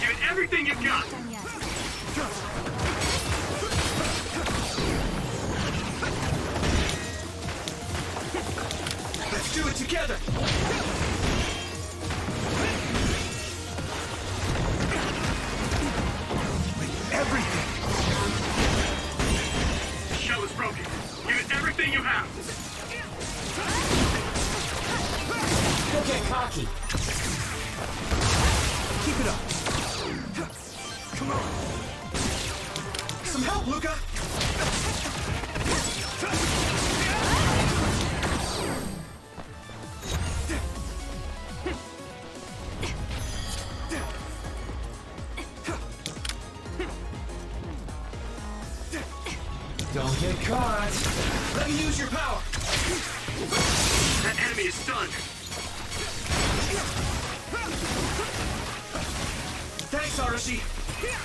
Give it everything you've got. Let's do it together. With everything. The shell is broken. Give it everything you have. Don't get cocky. Keep it up. Come on. Some help, Luka. Don't get caught. Let me use your power. That enemy is stunned. Thanks, Arashi. Damn.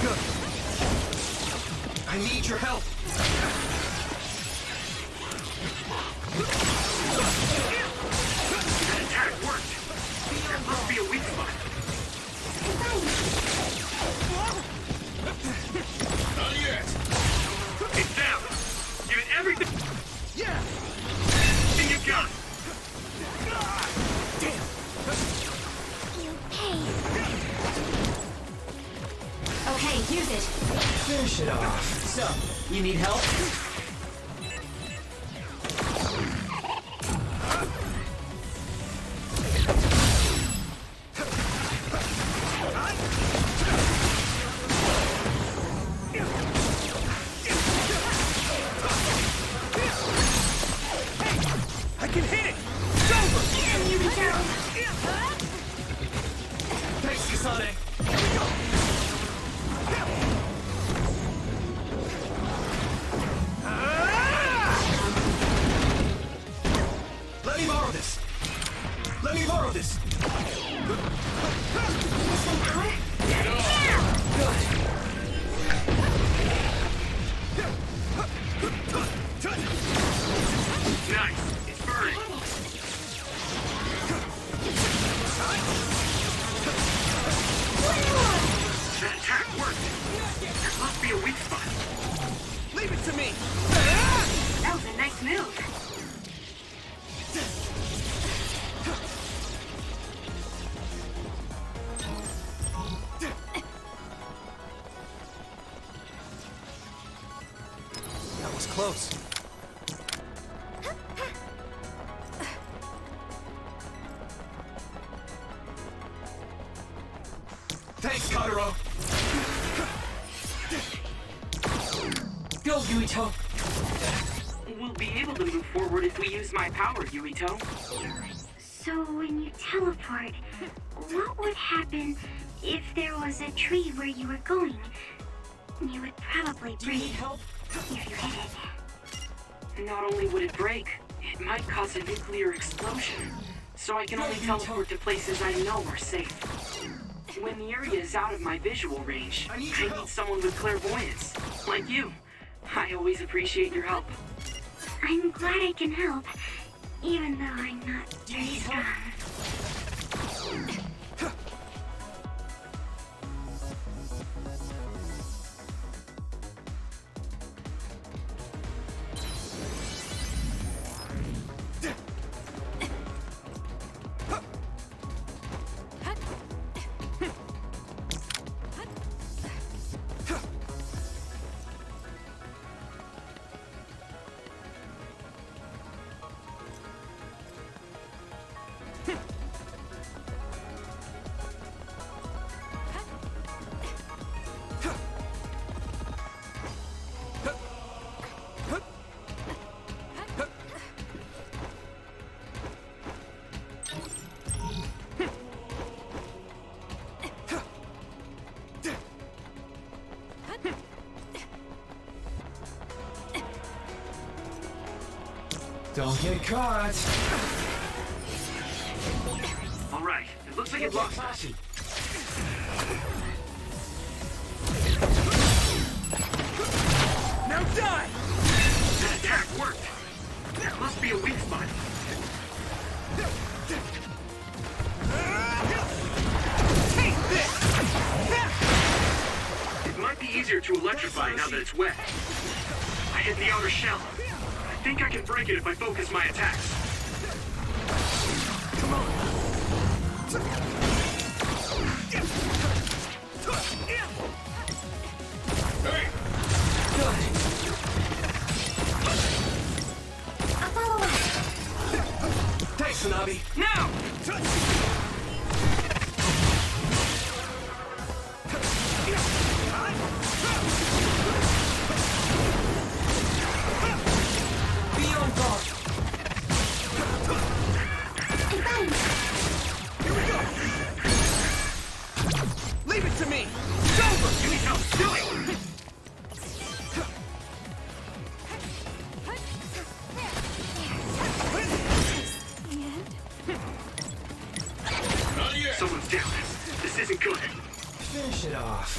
Good. I need your help. That attack worked. There must be a weak spot. Not yet. It's down. Give it everything. Yeah. Everything you've got. Damn. Okay, use it. Finish it off. So, you need help? I can hit it. It's over. Thanks, Kasane. Here we go. Let me borrow this. Let me borrow this. Nice. It's burning. That attack worked. There must be a weak spot. Leave it to me. That was a nice move. close. Thanks, Kagero. Go, Yuito. We'll be able to move forward if we use my power, Yuito. So when you teleport, what would happen if there was a tree where you were going? You would probably break if you hit it. Not only would it break, it might cause a nuclear explosion. So I can only teleport to places I know are safe. When the area is out of my visual range, I need someone with clairvoyance, like you. I always appreciate your help. I'm glad I can help, even though I'm not very strong. Don't get caught. All right, it looks like it blocks. Arashi. Now die! That attack worked. That must be a weak spot. Take this! It might be easier to electrify now that it's wet. I hit the outer shell. I think I can break it if I focus my attacks. Come on! Hey! I'll follow up. Thanks, Tsunabi. Now! Be on guard. Here we go! Leave it to me! It's over! You need help! Do it! Someone's down. This isn't good. Finish it off.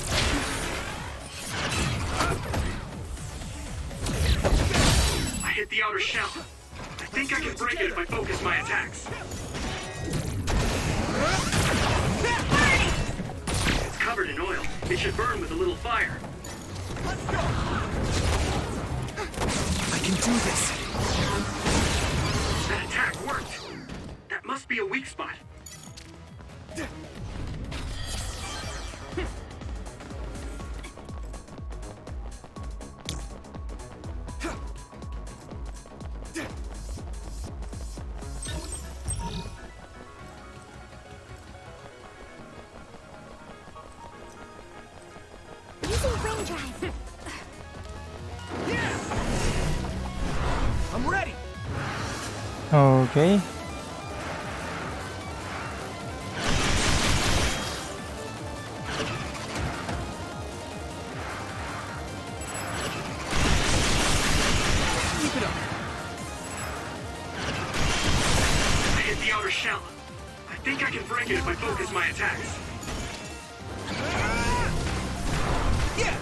I hit the outer shell. I think I can break it if I focus my attacks. It's covered in oil. It should burn with a little fire. Let's go! I can do this. That attack worked. That must be a weak spot. Using brain drive. Yeah! I'm ready! Okay. Keep it up! I hit the outer shell. I think I can break it if I focus my attacks. Yeah!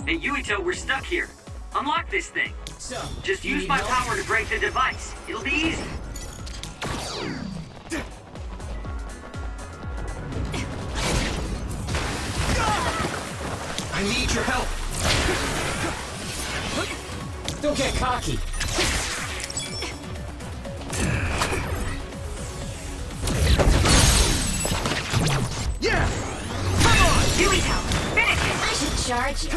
Hey, Yuito, we're stuck here. Unlock this thing. Just use my power to break the device. It'll be easy. I need your help. Don't get cocky. Yeah! Come on! Yuito, finish it! I should charge you.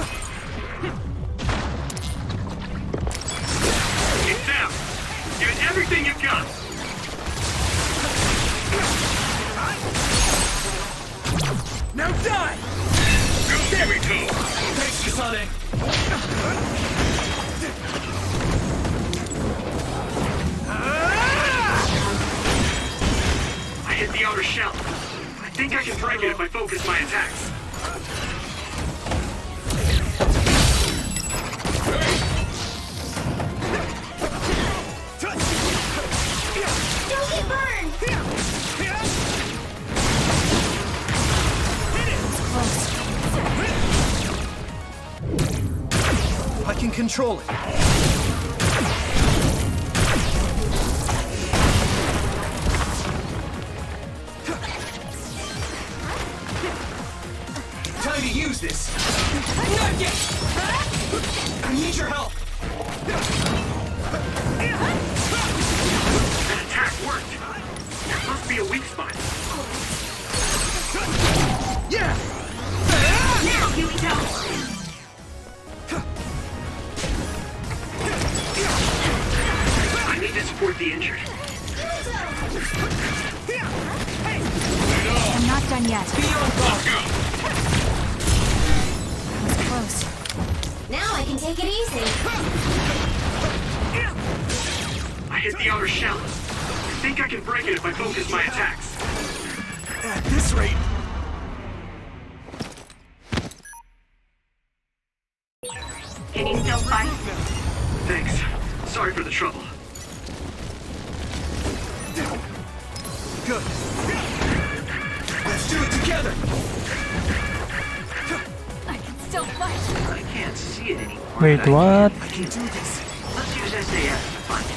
Get down! Give it everything you've got! Now die! Here we go! Thanks, Kasane. I hit the outer shell. I think I can break it if I focus my attacks. Don't get burned! I can control it. Time to use this. Not yet. I need your help. That attack worked. There must be a weak spot. Yeah! Now, Yuito! I need to support the injured. I'm not done yet. Be on guard. That was close. Now I can take it easy. I hit the outer shell. I think I can break it if I focus my attacks. At this rate, Can you still fight? Thanks. Sorry for the trouble. good. Let's do it together. I can still fight. I can't see it anymore. Wait, what? I can do this. Let's use SAS to find it.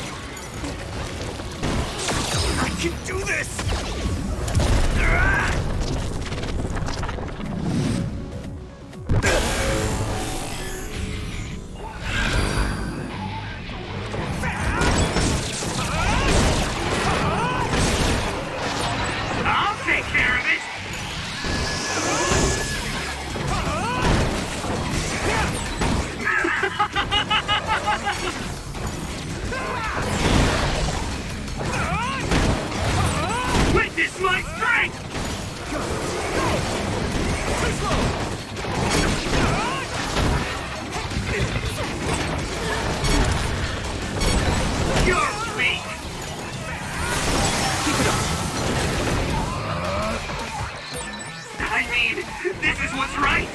I can do this. I'll take care of it! Witness my strength! You're weak! Keep it up. I mean, this is what's right!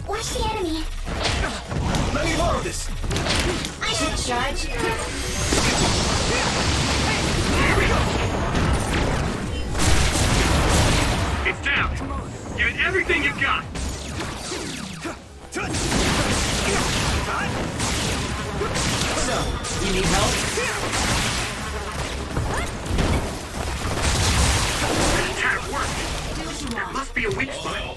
Watch the enemy. Let me borrow this. I should charge. Here we go! It's down! Give it everything you've got! So, you need help? That attack worked! There must be a weak spot.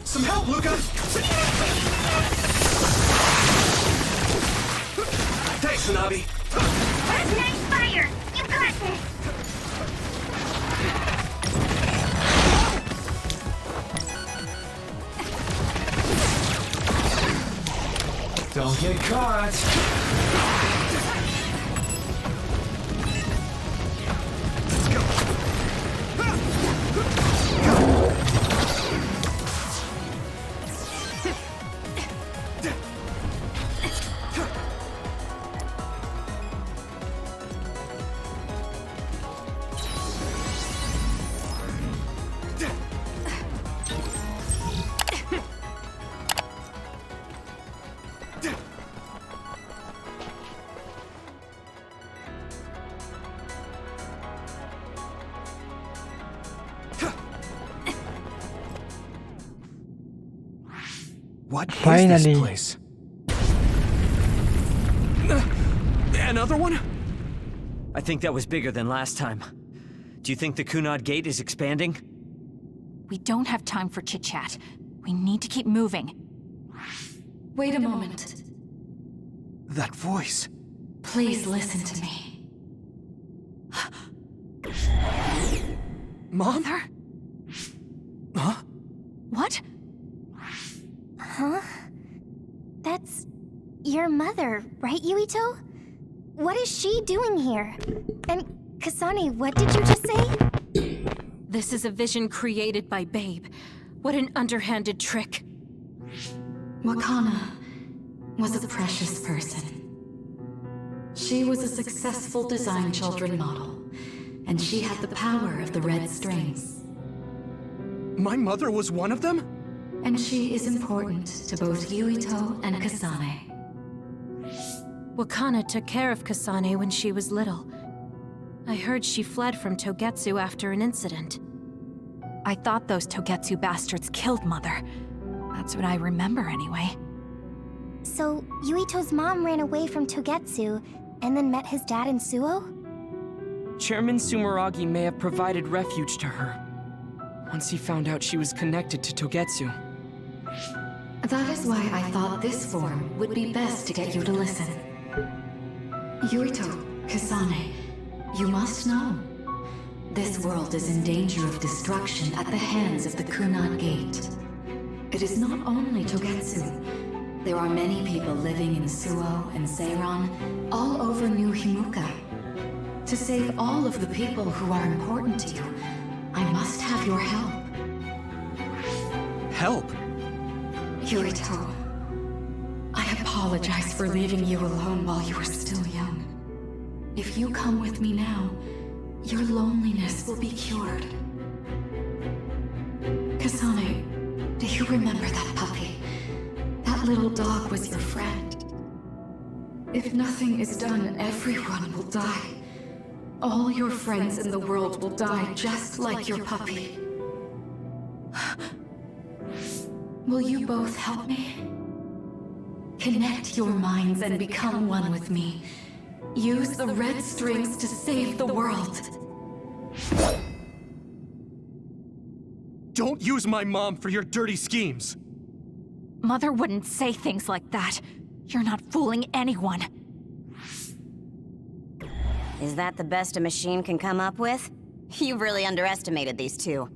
Some help, Luka! Thanks, Hanabi. Nice fire! You got this! Don't get caught. Let's go. What Finally. is this place? Another one? I think that was bigger than last time. Do you think the Kunad Gate is expanding? We don't have time for chit-chat. We need to keep moving. Wait a moment. That voice. Please listen to me. Mom? Mother? Huh? What? Huh? That's your mother, right, Yuito? What is she doing here? And Kasane, what did you just say? This is a vision created by Babe. What an underhanded trick. Wakana was a precious person. She was a successful design children model, and she had the power of the red strings. My mother was one of them? And she is important to both Yuito and Kasane. Wakana took care of Kasane when she was little. I heard she fled from Togetsu after an incident. I thought those Togetsu bastards killed Mother. That's what I remember anyway. So, Yuito's mom ran away from Togetsu, and then met his dad in Suo? Chairman Sumeragi may have provided refuge to her, once he found out she was connected to Togetsu. That is why I thought this form would be best to get you to listen. Yuito, Kasane, you must know. This world is in danger of destruction at the hands of the Kunad Gate. It is not only Togetsu. There are many people living in Suo and Seiron, all over New Himuka. To save all of the people who are important to you, I must have your help. Help? Yuito, I apologize for leaving you alone while you were still young. If you come with me now, your loneliness will be cured. Kasane, do you remember that puppy? That little dog was your friend. If nothing is done, everyone will die. All your friends in the world will die just like your puppy. Will you both help me? Connect your minds and become one with me. Use the red strings to save the world. Don't use my mom for your dirty schemes. Mother wouldn't say things like that. You're not fooling anyone. Is that the best a machine can come up with? You've really underestimated these two.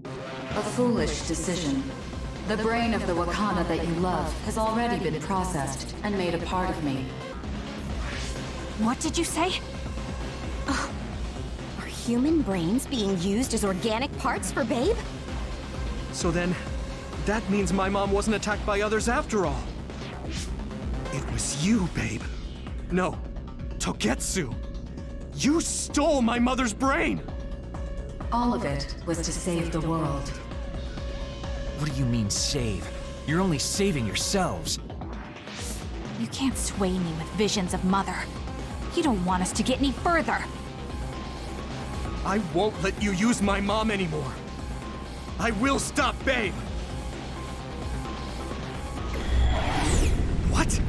A foolish decision. The brain of the Wakana that you love has already been processed and made a part of me. What did you say? Are human brains being used as organic parts for Babe? So then, that means my mom wasn't attacked by others after all. It was you, Babe. No, Togetsu. You stole my mother's brain! All of it was to save the world. What do you mean, save? You're only saving yourselves. You can't sway me with visions of Mother. You don't want us to get any further. I won't let you use my mom anymore. I will stop Babe! What?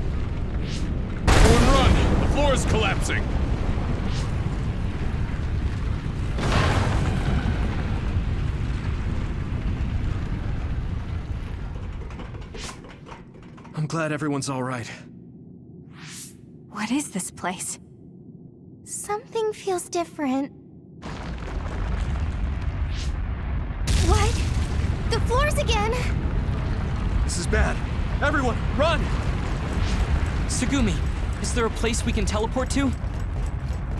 Everyone run! The floor is collapsing! I'm glad everyone's all right. What is this place? Something feels different. What? The floors again! This is bad. Everyone, run! Tsugumi, is there a place we can teleport to?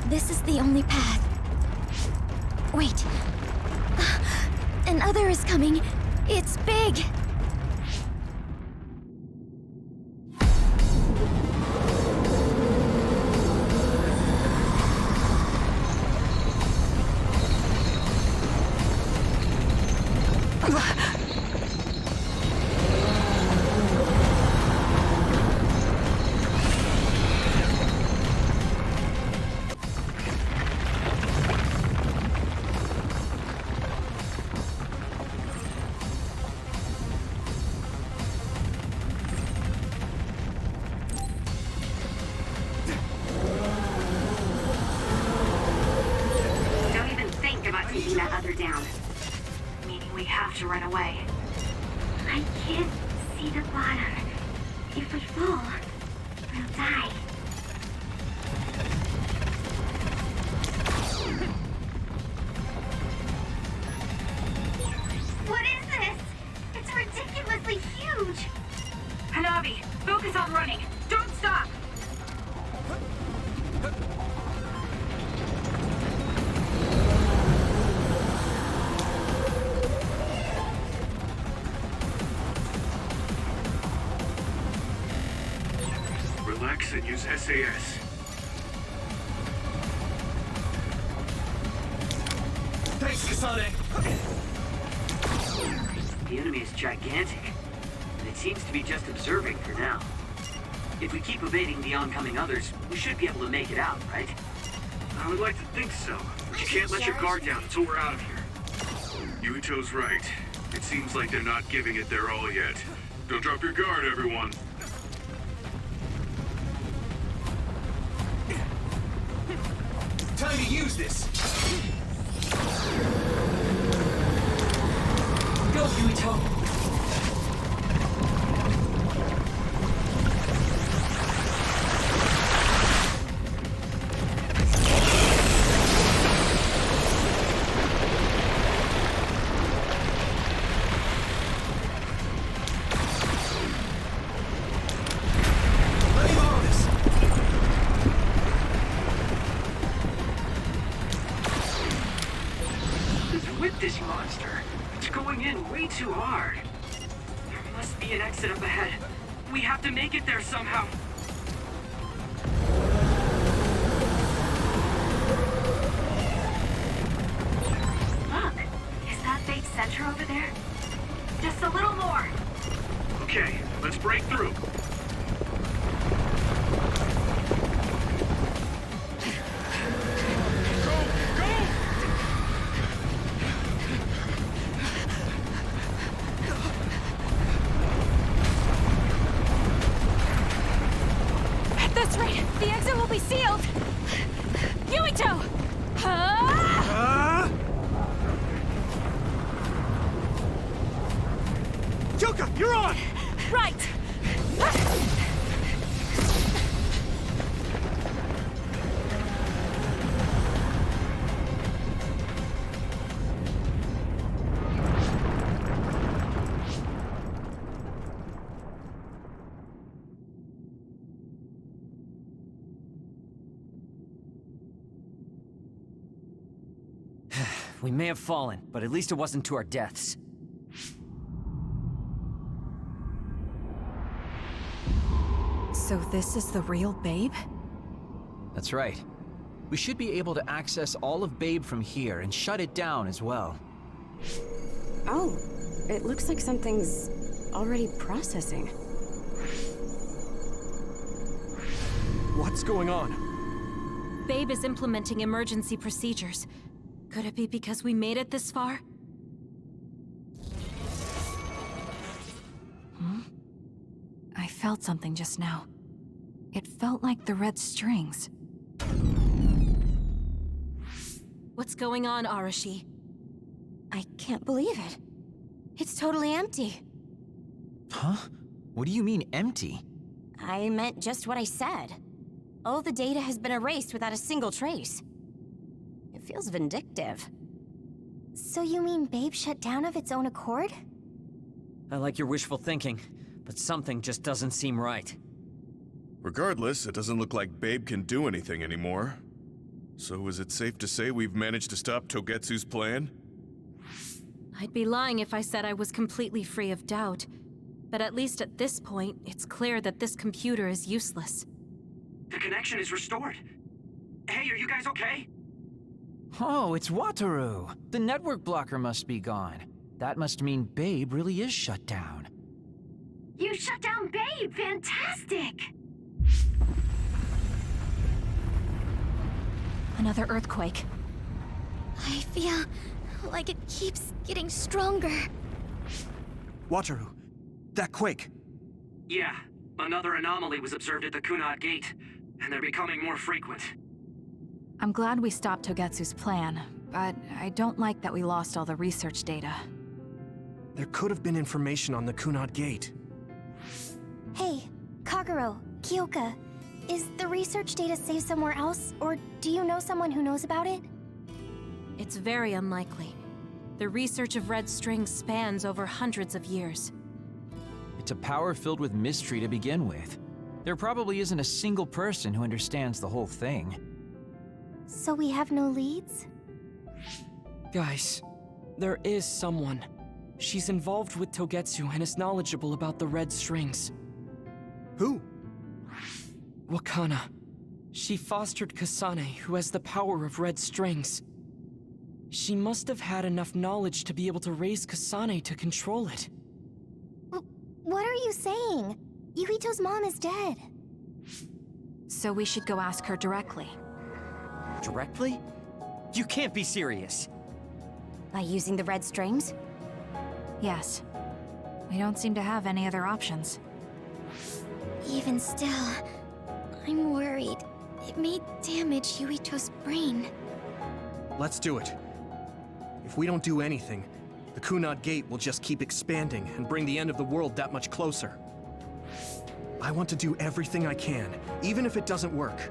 This is the only path. Wait. Another is coming. It's big. down. Meaning we have to run away. I can't see the bottom. If we fall, we'll die. What is this? It's ridiculously huge! Hanabi, focus on running. Don't stop! Relax and use SAS. Thanks, Kasane! The enemy is gigantic, and it seems to be just observing for now. If we keep evading the oncoming others, we should be able to make it out, right? I would like to think so, but you can't let your guard down until we're out of here. Yuito's right. It seems like they're not giving it their all yet. Don't drop your guard, everyone. Time to use this! Go, Yuito! This monster. It's going in way too hard. There must be an exit up ahead. We have to make it there somehow. Look, is that big center over there? Just a little more. Okay, let's break through. The exit will be sealed! Yuito! Kyoka, you're on! Right! We may have fallen, but at least it wasn't to our deaths. So this is the real Babe? That's right. We should be able to access all of Babe from here and shut it down as well. Oh, it looks like something's already processing. What's going on? Babe is implementing emergency procedures. Could it be because we made it this far? I felt something just now. It felt like the red strings. What's going on, Arashi? I can't believe it. It's totally empty. Huh? What do you mean, empty? I meant just what I said. All the data has been erased without a single trace. It feels vindictive. So you mean Babe shut down of its own accord? I like your wishful thinking, but something just doesn't seem right. Regardless, it doesn't look like Babe can do anything anymore. So is it safe to say we've managed to stop Togetsu's plan? I'd be lying if I said I was completely free of doubt. But at least at this point, it's clear that this computer is useless. The connection is restored. Hey, are you guys okay? Oh, it's Wataru! The network blocker must be gone. That must mean Babe really is shut down. You shut down Babe! Fantastic! Another earthquake. I feel like it keeps getting stronger. Wataru, that quake. Yeah, another anomaly was observed at the Kunad Gate, and they're becoming more frequent. I'm glad we stopped Togetsu's plan, but I don't like that we lost all the research data. There could have been information on the Kunad Gate. Hey, Kagero, Kyoka, is the research data saved somewhere else, or do you know someone who knows about it? It's very unlikely. The research of red strings spans over hundreds of years. It's a power filled with mystery to begin with. There probably isn't a single person who understands the whole thing. So we have no leads? Guys, there is someone. She's involved with Togetsu and is knowledgeable about the red strings. Who? Wakana. She fostered Kasane, who has the power of red strings. She must have had enough knowledge to be able to raise Kasane to control it. What are you saying? Yuito's mom is dead. So we should go ask her directly. Directly? You can't be serious. By using the red strings? Yes. We don't seem to have any other options. Even still, I'm worried. It may damage Yuito's brain. Let's do it. If we don't do anything, the Kunad Gate will just keep expanding and bring the end of the world that much closer. I want to do everything I can, even if it doesn't work.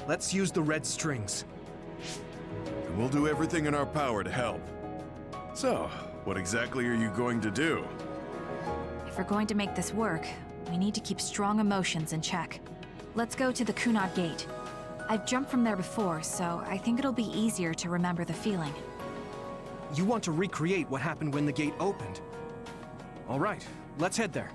Let's use the red strings. And we'll do everything in our power to help. So, what exactly are you going to do? If we're going to make this work, we need to keep strong emotions in check. Let's go to the Kunad Gate. I've jumped from there before, so I think it'll be easier to remember the feeling. You want to recreate what happened when the gate opened? All right, let's head there.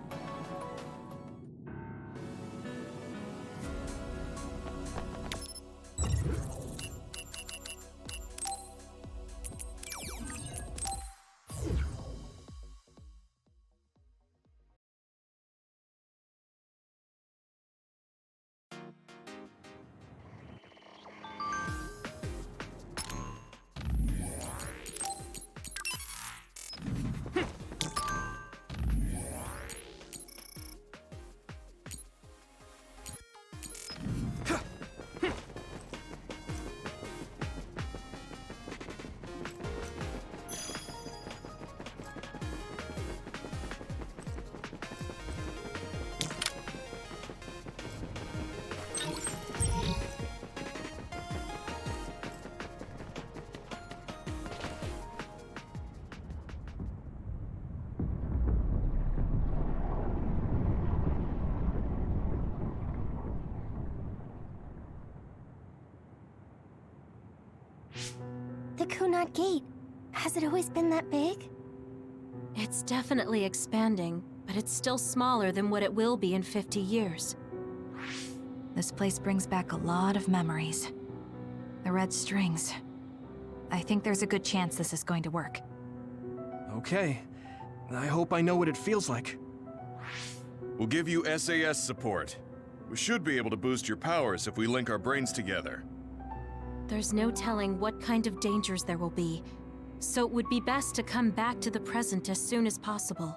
The Kunad Gate. Has it always been that big? It's definitely expanding, but it's still smaller than what it will be in 50 years. This place brings back a lot of memories. The red strings. I think there's a good chance this is going to work. Okay. I hope I know what it feels like. We'll give you SAS support. We should be able to boost your powers if we link our brains together. There's no telling what kind of dangers there will be, so it would be best to come back to the present as soon as possible.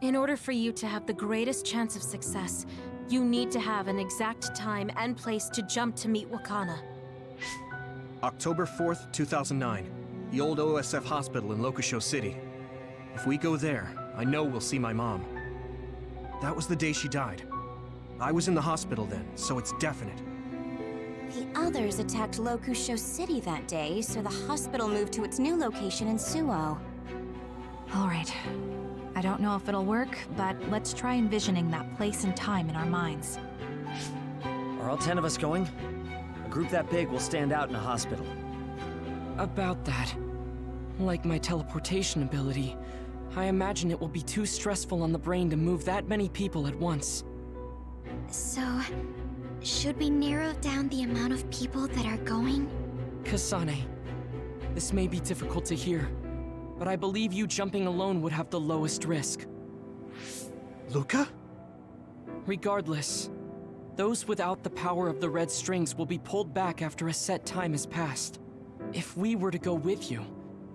In order for you to have the greatest chance of success, you need to have an exact time and place to jump to meet Wakana. October 4th, 2009. The old OSF hospital in Lokusho City. If we go there, I know we'll see my mom. That was the day she died. I was in the hospital then, so it's definite. The others attacked Lokusho City that day, so the hospital moved to its new location in Suo. All right. I don't know if it'll work, but let's try envisioning that place and time in our minds. Are all 10 of us going? A group that big will stand out in a hospital. About that. Like my teleportation ability, I imagine it will be too stressful on the brain to move that many people at once. So, should we narrow down the amount of people that are going? Kasane, this may be difficult to hear, but I believe you jumping alone would have the lowest risk. Luka? Regardless, those without the power of the red strings will be pulled back after a set time has passed. If we were to go with you,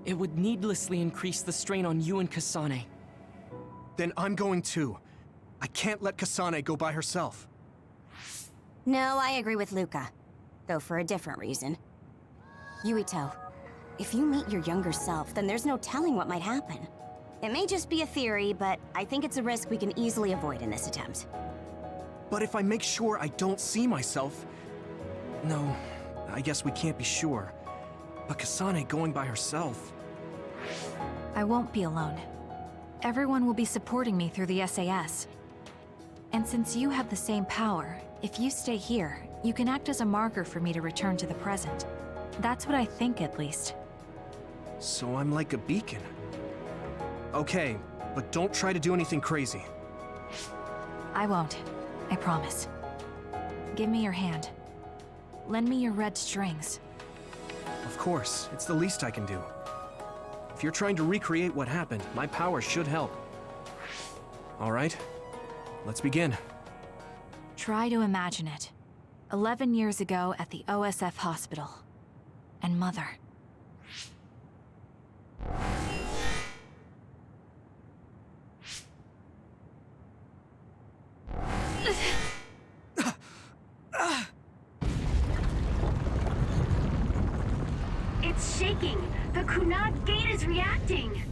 it would needlessly increase the strain on you and Kasane. Then I'm going too. I can't let Kasane go by herself. No, I agree with Luka. Though for a different reason. Yuito, If you meet your younger self, then there's no telling what might happen. It may just be a theory, but I think it's a risk we can easily avoid in this attempt. But if I make sure I don't see myself... No, I guess we can't be sure. But Kasane going by herself... I won't be alone. Everyone will be supporting me through the SAS. And since you have the same power, if you stay here, you can act as a marker for me to return to the present. That's what I think, at least. So I'm like a beacon. Okay, but don't try to do anything crazy. I won't. I promise. Give me your hand. Lend me your red strings. Of course, it's the least I can do. If you're trying to recreate what happened, my power should help. All right, let's begin. Try to imagine it. 11 years ago at the OSF hospital. And Mother. It's shaking! The Kunad gate is reacting!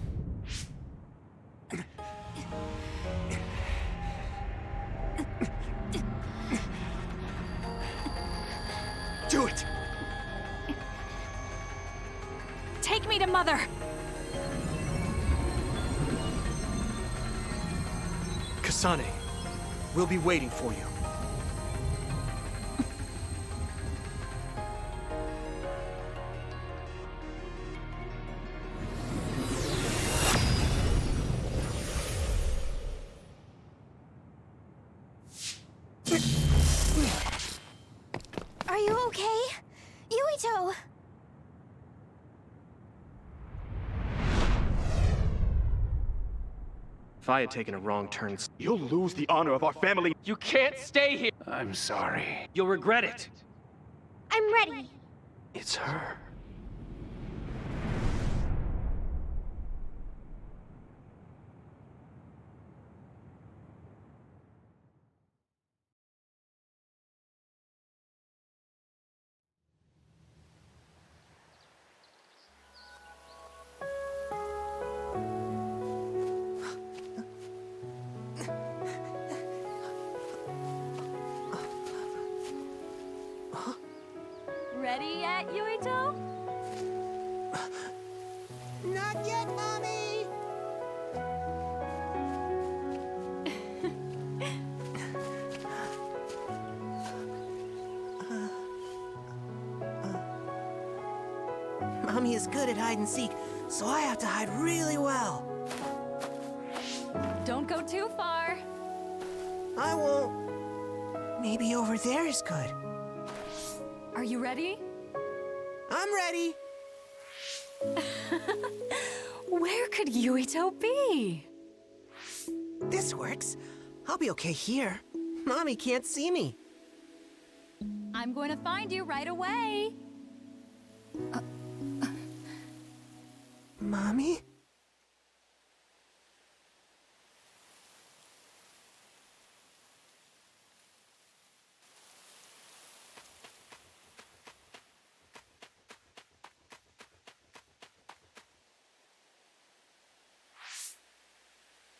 Do it! Take me to Mother! Kasane, we'll be waiting for you. Are you okay? Yuito! If I had taken a wrong turn... You'll lose the honor of our family. You can't stay here! I'm sorry. You'll regret it. I'm ready. It's her. Ready yet, Yuito? Not yet, Mommy! Mommy is good at hide and seek, so I have to hide really well. Don't go too far. I won't. Maybe over there is good. Are you ready? I'm ready. Where could Yuito be? This works. I'll be okay here. Mommy can't see me. I'm going to find you right away. Mommy?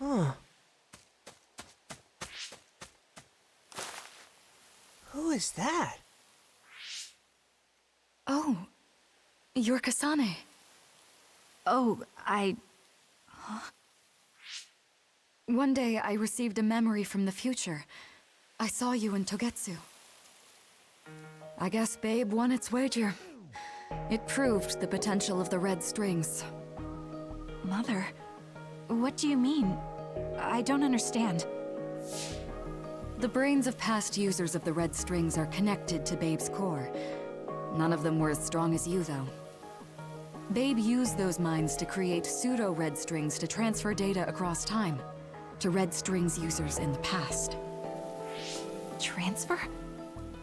Huh. Who is that? Oh, you're Kasane. Oh, One day I received a memory from the future. I saw you in Togetsu. I guess Babe won its wager. It proved the potential of the red strings. Mother? What do you mean? I don't understand. The brains of past users of the red strings are connected to Babe's core. None of them were as strong as you, though. Babe used those minds to create pseudo-red strings to transfer data across time, to red strings users in the past. Transfer?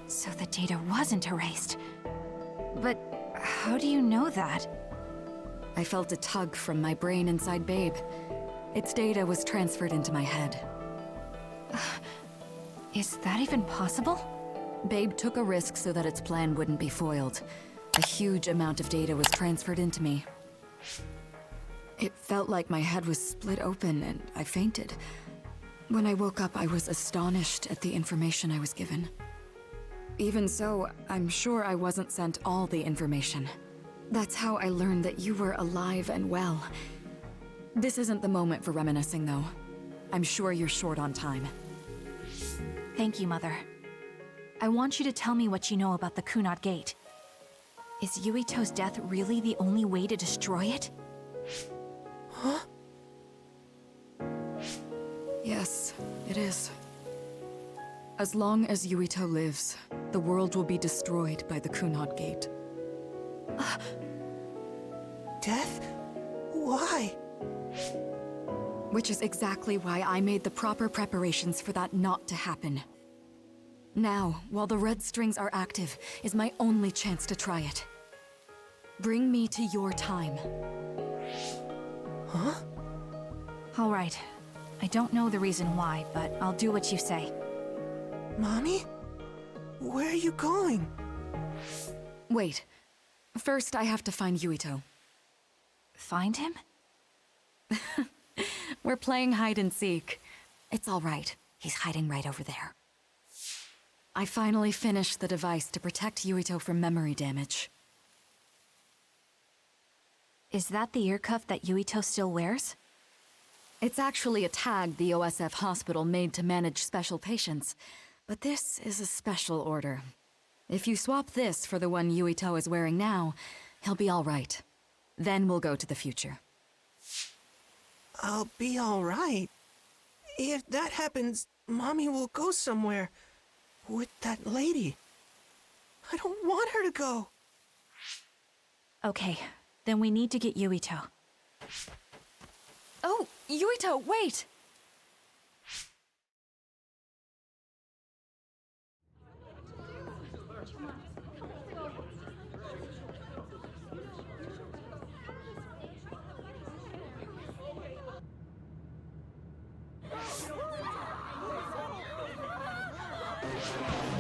So the data wasn't erased. But how do you know that? I felt a tug from my brain inside Babe. Its data was transferred into my head. Is that even possible? Babe took a risk so that its plan wouldn't be foiled. A huge amount of data was transferred into me. It felt like my head was split open and I fainted. When I woke up, I was astonished at the information I was given. Even so, I'm sure I wasn't sent all the information. That's how I learned that you were alive and well. This isn't the moment for reminiscing, though. I'm sure you're short on time. Thank you, Mother. I want you to tell me what you know about the Kunad Gate. Is Yuito's death really the only way to destroy it? Huh? Yes, it is. As long as Yuito lives, the world will be destroyed by the Kunad Gate. Death? Why? Which is exactly why I made the proper preparations for that not to happen. Now, while the red strings are active, is my only chance to try it. Bring me to your time. Huh? All right. I don't know the reason why, but I'll do what you say. Mommy? Where are you going? Wait. First, I have to find Yuito. Find him? We're playing hide and seek. It's all right. He's hiding right over there. I finally finished the device to protect Yuito from memory damage. Is that the ear cuff that Yuito still wears? It's actually a tag the OSF hospital made to manage special patients. But this is a special order. If you swap this for the one Yuito is wearing now, he'll be all right. Then we'll go to the future. I'll be all right. If that happens, Mommy will go somewhere. With that lady. I don't want her to go. Okay, then we need to get Yuito. Oh, Yuito, wait!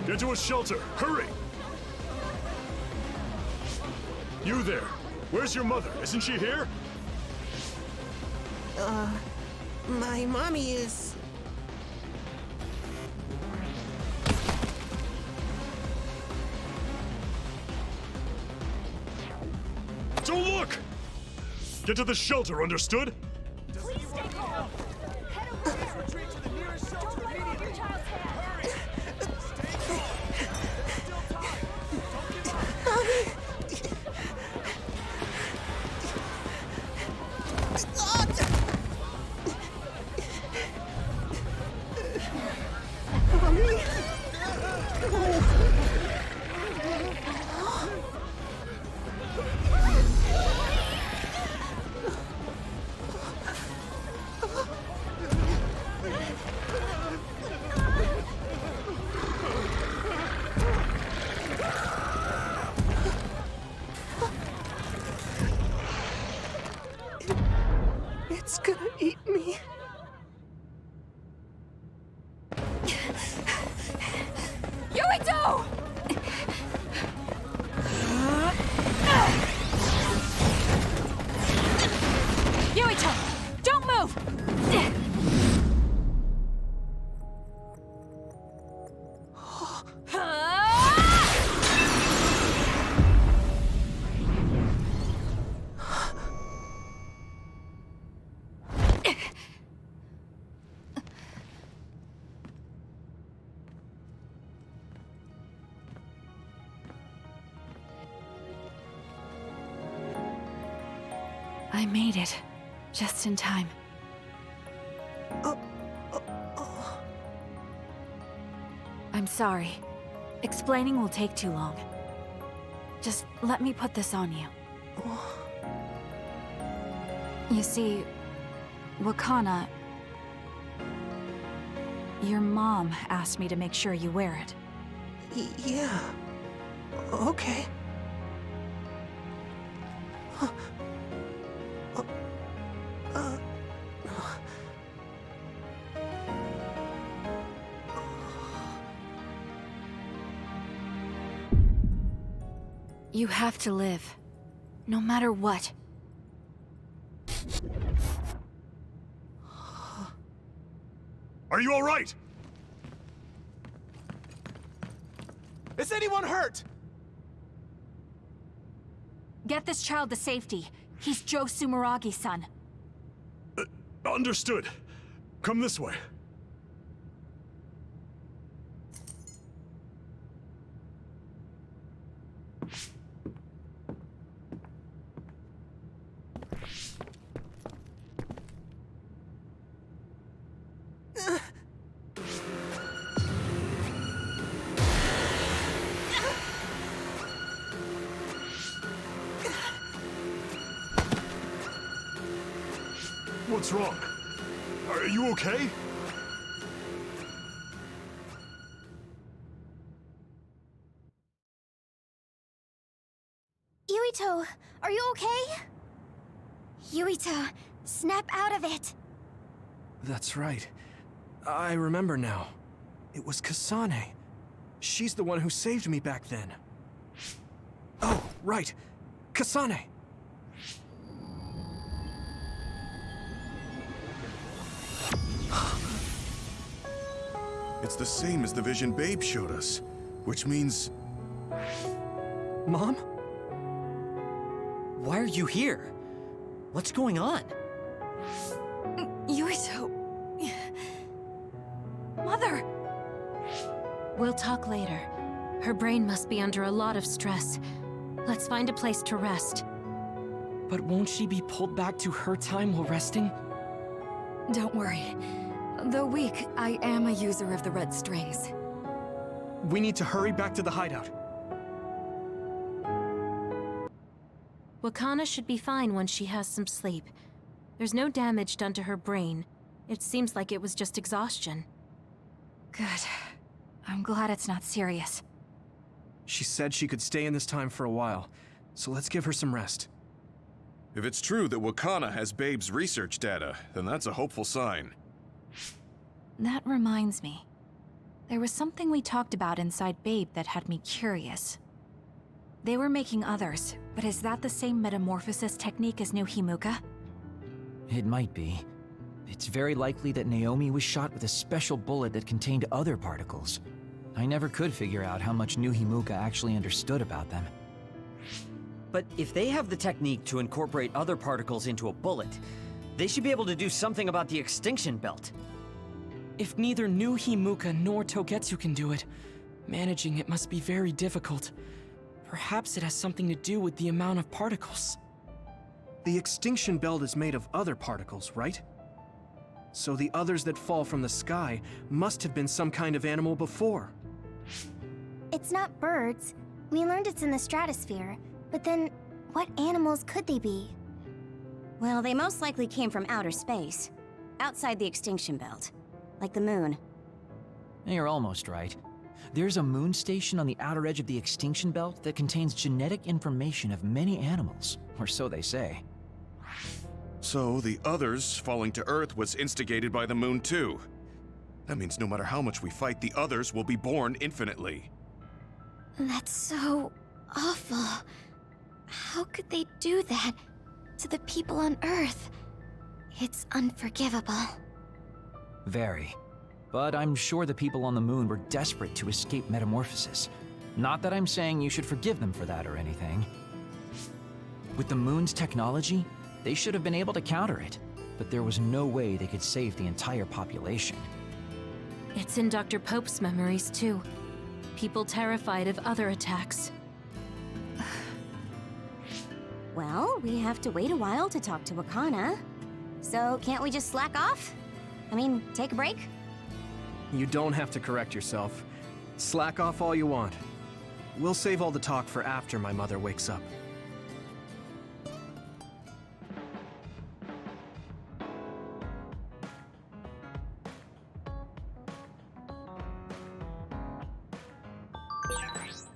Get to a shelter! Hurry! You there! Where's your mother? Isn't she here? My mommy is... Don't look! Get to the shelter, understood? Please stay calm! Head over there! Retreat to the nearest shelter immediately! Your child's hand! Hurry! Stay calm! There's still time! Don't give up! Mommy! It's gonna eat me. Yuito! Yuito! Don't move! I made it. Just in time. I'm sorry. Explaining will take too long. Just let me put this on you. You see, Wakana... Your mom asked me to make sure you wear it. Yeah. Okay. You have to live. No matter what. Are you all right? Is anyone hurt? Get this child to safety. He's Joe Sumeragi's son. Understood. Come this way. What's wrong? Are you okay? Yuito, are you okay? Yuito, snap out of it. That's right. I remember now. It was Kasane. She's the one who saved me back then. Oh, right. Kasane! It's the same as the vision Babe showed us, which means... Mom? Why are you here? What's going on? Yuito... Mother! We'll talk later. Her brain must be under a lot of stress. Let's find a place to rest. But won't she be pulled back to her time while resting? Don't worry. Though weak, I am a user of the red strings. We need to hurry back to the hideout. Wakana should be fine once she has some sleep. There's no damage done to her brain. It seems like it was just exhaustion. Good. I'm glad it's not serious. She said she could stay in this time for a while, so let's give her some rest. If it's true that Wakana has Babe's research data, then that's a hopeful sign. That reminds me. There was something we talked about inside Babe that had me curious. They were making others, but is that the same metamorphosis technique as New Himuka? It might be. It's very likely that Naomi was shot with a special bullet that contained other particles. I never could figure out how much New Himuka actually understood about them. But if they have the technique to incorporate other particles into a bullet, they should be able to do something about the extinction belt. If neither New Himuka nor Togetsu can do it, managing it must be very difficult. Perhaps it has something to do with the amount of particles. The extinction belt is made of other particles, right? So the others that fall from the sky must have been some kind of animal before. It's not birds. We learned it's in the stratosphere. But then, what animals could they be? Well, they most likely came from outer space. Outside the extinction belt. Like the moon. You're almost right. There's a moon station on the outer edge of the extinction belt that contains genetic information of many animals, or so they say. So the others falling to Earth was instigated by the moon too. That means no matter how much we fight, the others will be born infinitely. That's so awful. How could they do that to the people on Earth? It's unforgivable. Very. But I'm sure the people on the moon were desperate to escape metamorphosis. Not that I'm saying you should forgive them for that or anything. With the moon's technology, they should have been able to counter it, but there was no way they could save the entire population. It's in Dr. Pope's memories, too. People terrified of other attacks. Well, we have to wait a while to talk to Wakana. So can't we just slack off? I mean, take a break? You don't have to correct yourself. Slack off all you want. We'll save all the talk for after my mother wakes up.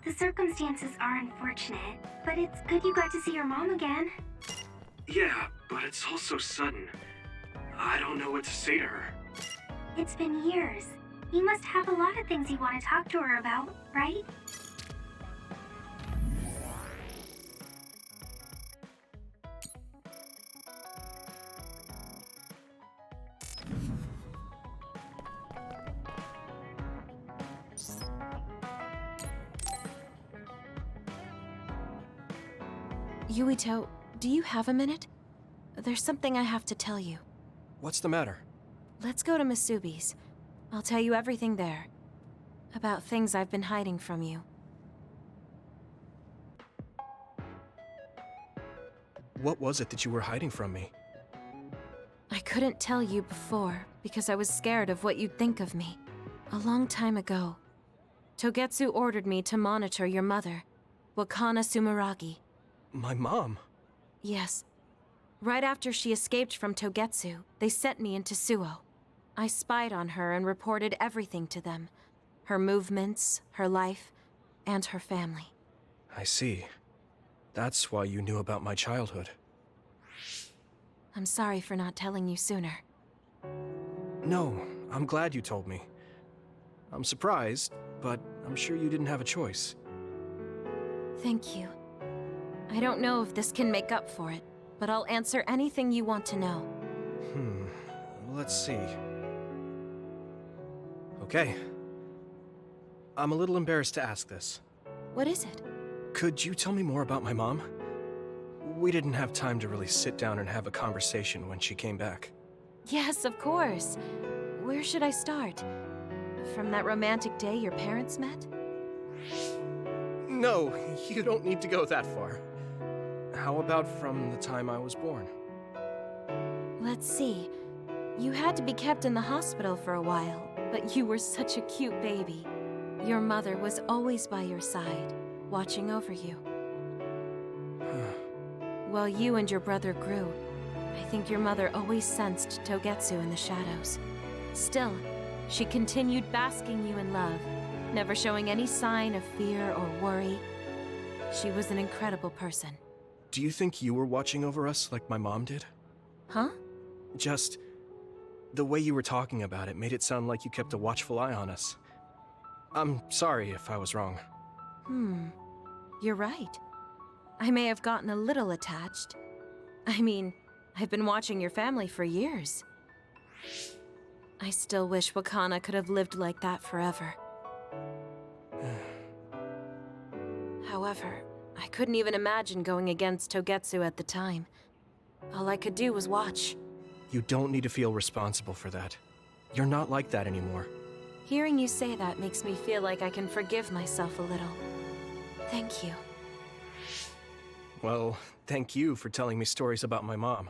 The circumstances are unfortunate, but it's good you got to see your mom again. Yeah, but it's all so sudden. I don't know what to say to her. It's been years. You must have a lot of things you want to talk to her about, right? Yuito, do you have a minute? There's something I have to tell you. What's the matter? Let's go to Masubi's. I'll tell you everything there. About things I've been hiding from you. What was it that you were hiding from me? I couldn't tell you before because I was scared of what you'd think of me. A long time ago, Togetsu ordered me to monitor your mother, Wakana Sumeragi. My mom? Yes. Right after she escaped from Togetsu, they sent me into Suo. I spied on her and reported everything to them. Her movements, her life, and her family. I see. That's why you knew about my childhood. I'm sorry for not telling you sooner. No, I'm glad you told me. I'm surprised, but I'm sure you didn't have a choice. Thank you. I don't know if this can make up for it, but I'll answer anything you want to know. Let's see. Okay. I'm a little embarrassed to ask this. What is it? Could you tell me more about my mom? We didn't have time to really sit down and have a conversation when she came back. Yes, of course. Where should I start? From that romantic day your parents met? No, you don't need to go that far. How about from the time I was born? Let's see. You had to be kept in the hospital for a while, but you were such a cute baby. Your mother was always by your side, watching over you. While you and your brother grew, I think your mother always sensed Togetsu in the shadows. Still, she continued basking you in love, never showing any sign of fear or worry. She was an incredible person. Do you think you were watching over us like my mom did? Huh? Just... the way you were talking about it made it sound like you kept a watchful eye on us. I'm sorry if I was wrong. You're right. I may have gotten a little attached. I mean, I've been watching your family for years. I still wish Wakana could have lived like that forever. However, I couldn't even imagine going against Togetsu at the time. All I could do was watch. You don't need to feel responsible for that. You're not like that anymore. Hearing you say that makes me feel like I can forgive myself a little. Thank you. Well, thank you for telling me stories about my mom.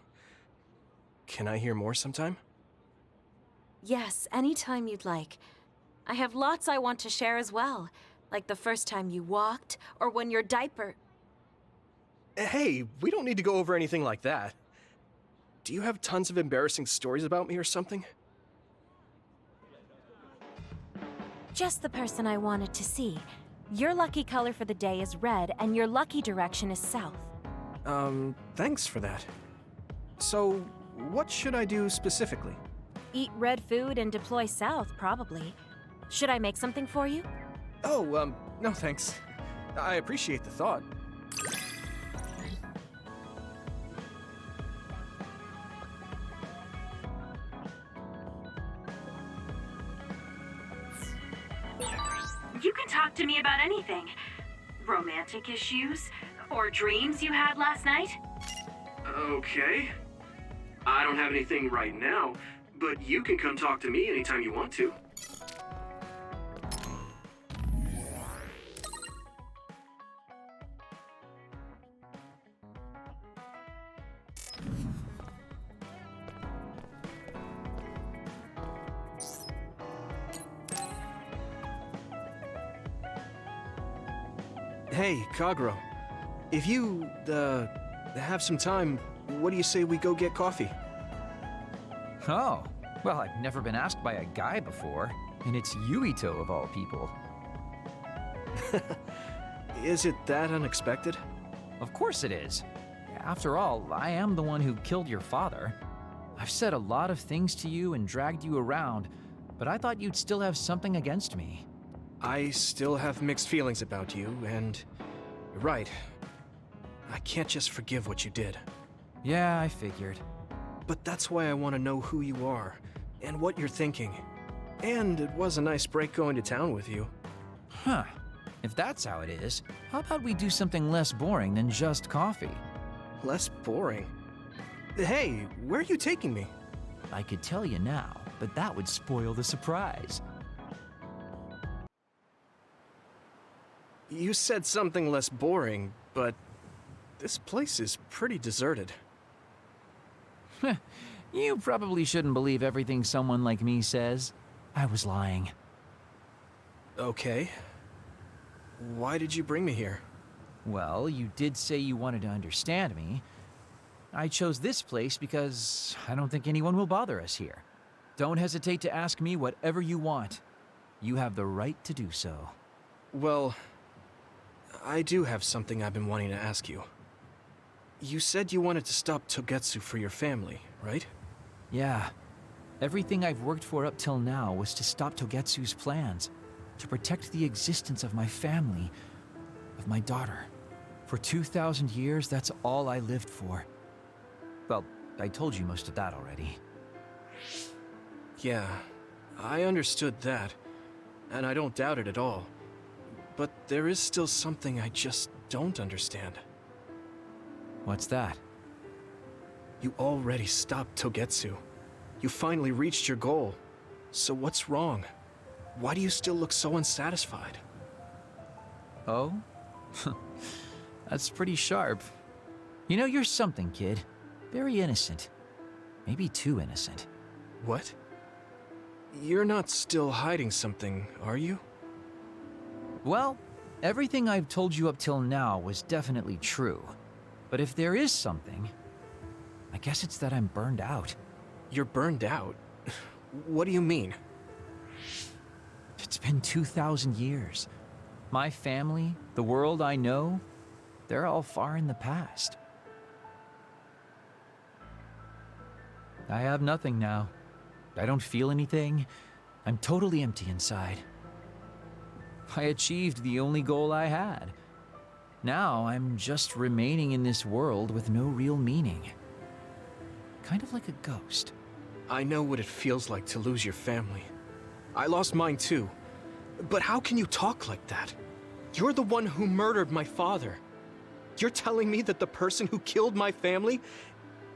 Can I hear more sometime? Yes, anytime you'd like. I have lots I want to share as well, like the first time you walked, or when your diaper... Hey, we don't need to go over anything like that. Do you have tons of embarrassing stories about me or something? Just the person I wanted to see. Your lucky color for the day is red, and your lucky direction is south. Thanks for that. So, what should I do specifically? Eat red food and deploy south, probably. Should I make something for you? Oh, no thanks. I appreciate the thought. You can talk to me about anything. Romantic issues, or dreams you had last night. Okay. I don't have anything right now, but you can come talk to me anytime you want to. Hey, Kagero. If you, have some time, what do you say we go get coffee? Oh, well, I've never been asked by a guy before, and it's Yuito of all people. Is it that unexpected? Of course it is. After all, I am the one who killed your father. I've said a lot of things to you and dragged you around, but I thought you'd still have something against me. I still have mixed feelings about you, and you're right. I can't just forgive what you did. Yeah, I figured. But that's why I want to know who you are, and what you're thinking. And it was a nice break going to town with you. Huh. If that's how it is, how about we do something less boring than just coffee? Less boring? Hey, where are you taking me? I could tell you now, but that would spoil the surprise. You said something less boring, but this place is pretty deserted. You probably shouldn't believe everything someone like me says. I was lying. Okay. Why did you bring me here? Well, you did say you wanted to understand me. I chose this place because I don't think anyone will bother us here. Don't hesitate to ask me whatever you want. You have the right to do so. Well, I do have something I've been wanting to ask you. You said you wanted to stop Togetsu for your family, right? Yeah. Everything I've worked for up till now was to stop Togetsu's plans, to protect the existence of my family, of my daughter. For 2,000 years, that's all I lived for. Well, I told you most of that already. Yeah, I understood that, and I don't doubt it at all. But there is still something I just don't understand. What's that? You already stopped Togetsu. You finally reached your goal. So what's wrong? Why do you still look so unsatisfied? Oh? That's pretty sharp. You know, you're something, kid. Very innocent. Maybe too innocent. What? You're not still hiding something, are you? Well, everything I've told you up till now was definitely true. But if there is something, I guess it's that I'm burned out. You're burned out? What do you mean? It's been 2,000 years. My family, the world I know, they're all far in the past. I have nothing now. I don't feel anything. I'm totally empty inside. I achieved the only goal I had. Now I'm just remaining in this world with no real meaning. Kind of like a ghost. I know what it feels like to lose your family. I lost mine too. But how can you talk like that? You're the one who murdered my father. You're telling me that the person who killed my family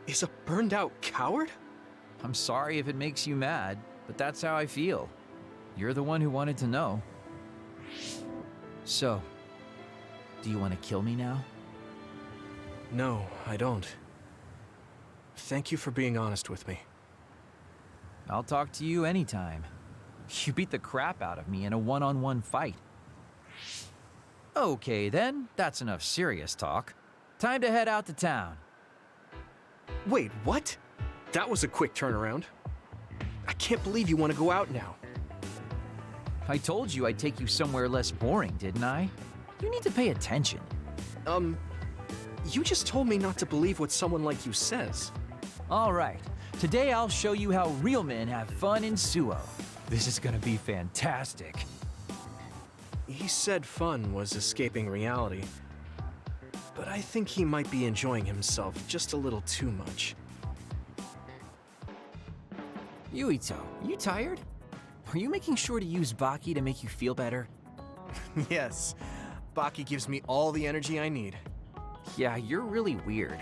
is a burned out coward? I'm sorry if it makes you mad, but that's how I feel. You're the one who wanted to know. So, do you want to kill me now? No, I don't. Thank you for being honest with me. I'll talk to you anytime. You beat the crap out of me in a one-on-one fight. Okay then, that's enough serious talk. Time to head out to town. Wait, what? That was a quick turnaround. I can't believe you want to go out now. I told you I'd take you somewhere less boring, didn't I? You need to pay attention. You just told me not to believe what someone like you says. All right. Today I'll show you how real men have fun in Suo. This is gonna be fantastic. He said fun was escaping reality. But I think he might be enjoying himself just a little too much. Yuito, you tired? Are you making sure to use Baki to make you feel better? Yes. Baki gives me all the energy I need. Yeah, you're really weird.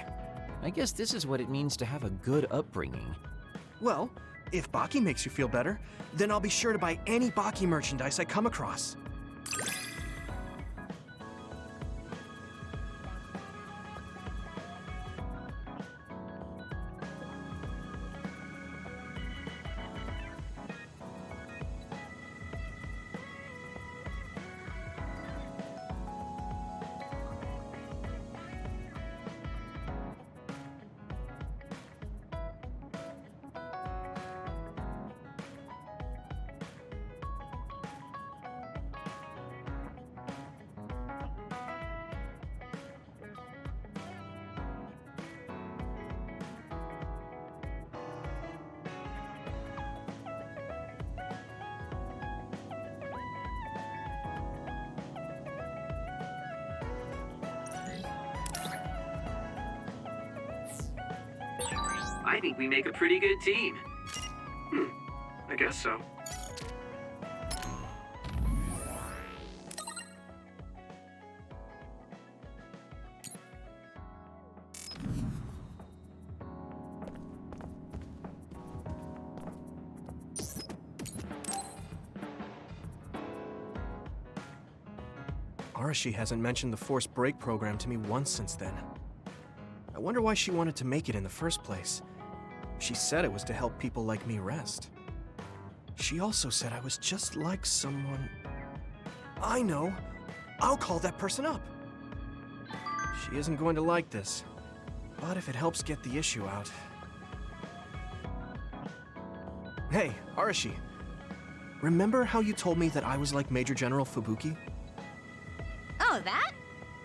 I guess this is what it means to have a good upbringing. Well, if Baki makes you feel better, then I'll be sure to buy any Baki merchandise I come across. I think we make a pretty good team. I guess so. Arashi hasn't mentioned the force break program to me once since then. I wonder why she wanted to make it in the first place. She said it was to help people like me rest. She also said I was just like someone... I know! I'll call that person up! She isn't going to like this, but if it helps get the issue out... Hey, Arashi. Remember how you told me that I was like Major General Fubuki? Oh, that?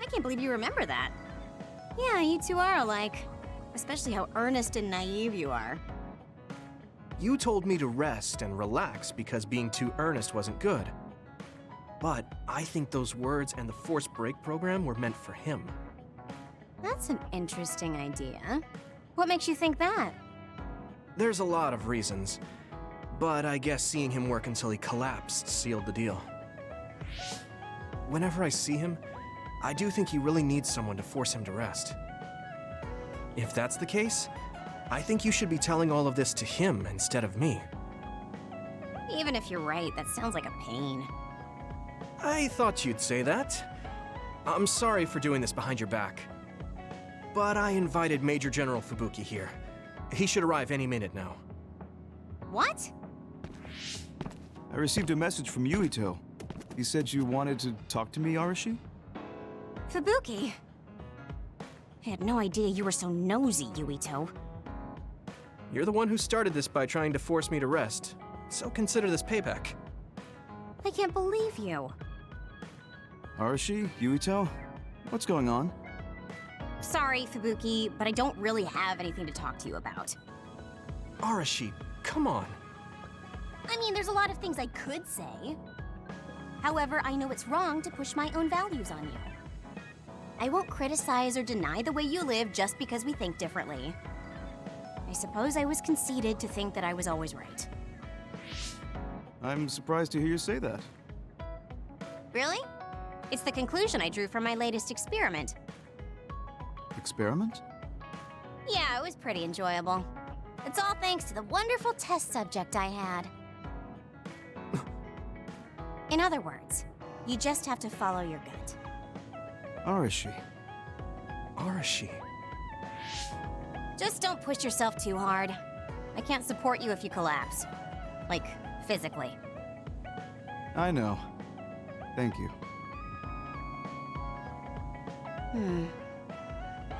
I can't believe you remember that. Yeah, you two are alike. Especially how earnest and naive you are. You told me to rest and relax because being too earnest wasn't good. But I think those words and the force break program were meant for him. That's an interesting idea. What makes you think that? There's a lot of reasons, but I guess seeing him work until he collapsed sealed the deal. Whenever I see him, I do think he really needs someone to force him to rest. If that's the case, I think you should be telling all of this to him instead of me. Even if you're right, that sounds like a pain. I thought you'd say that. I'm sorry for doing this behind your back. But I invited Major General Fubuki here. He should arrive any minute now. What? I received a message from Yuito. He said you wanted to talk to me, Arashi? Fubuki? I had no idea you were so nosy, Yuito. You're the one who started this by trying to force me to rest, so consider this payback. I can't believe you. Arashi? Yuito? What's going on? Sorry, Fubuki, but I don't really have anything to talk to you about. Arashi, come on. I mean, there's a lot of things I could say. However, I know it's wrong to push my own values on you. I won't criticize or deny the way you live just because we think differently. I suppose I was conceited to think that I was always right. I'm surprised to hear you say that. Really? It's the conclusion I drew from my latest experiment. Experiment? Yeah, it was pretty enjoyable. It's all thanks to the wonderful test subject I had. In other words, you just have to follow your gut. Arashi. Arashi. Just don't push yourself too hard. I can't support you if you collapse. Like, physically. I know. Thank you.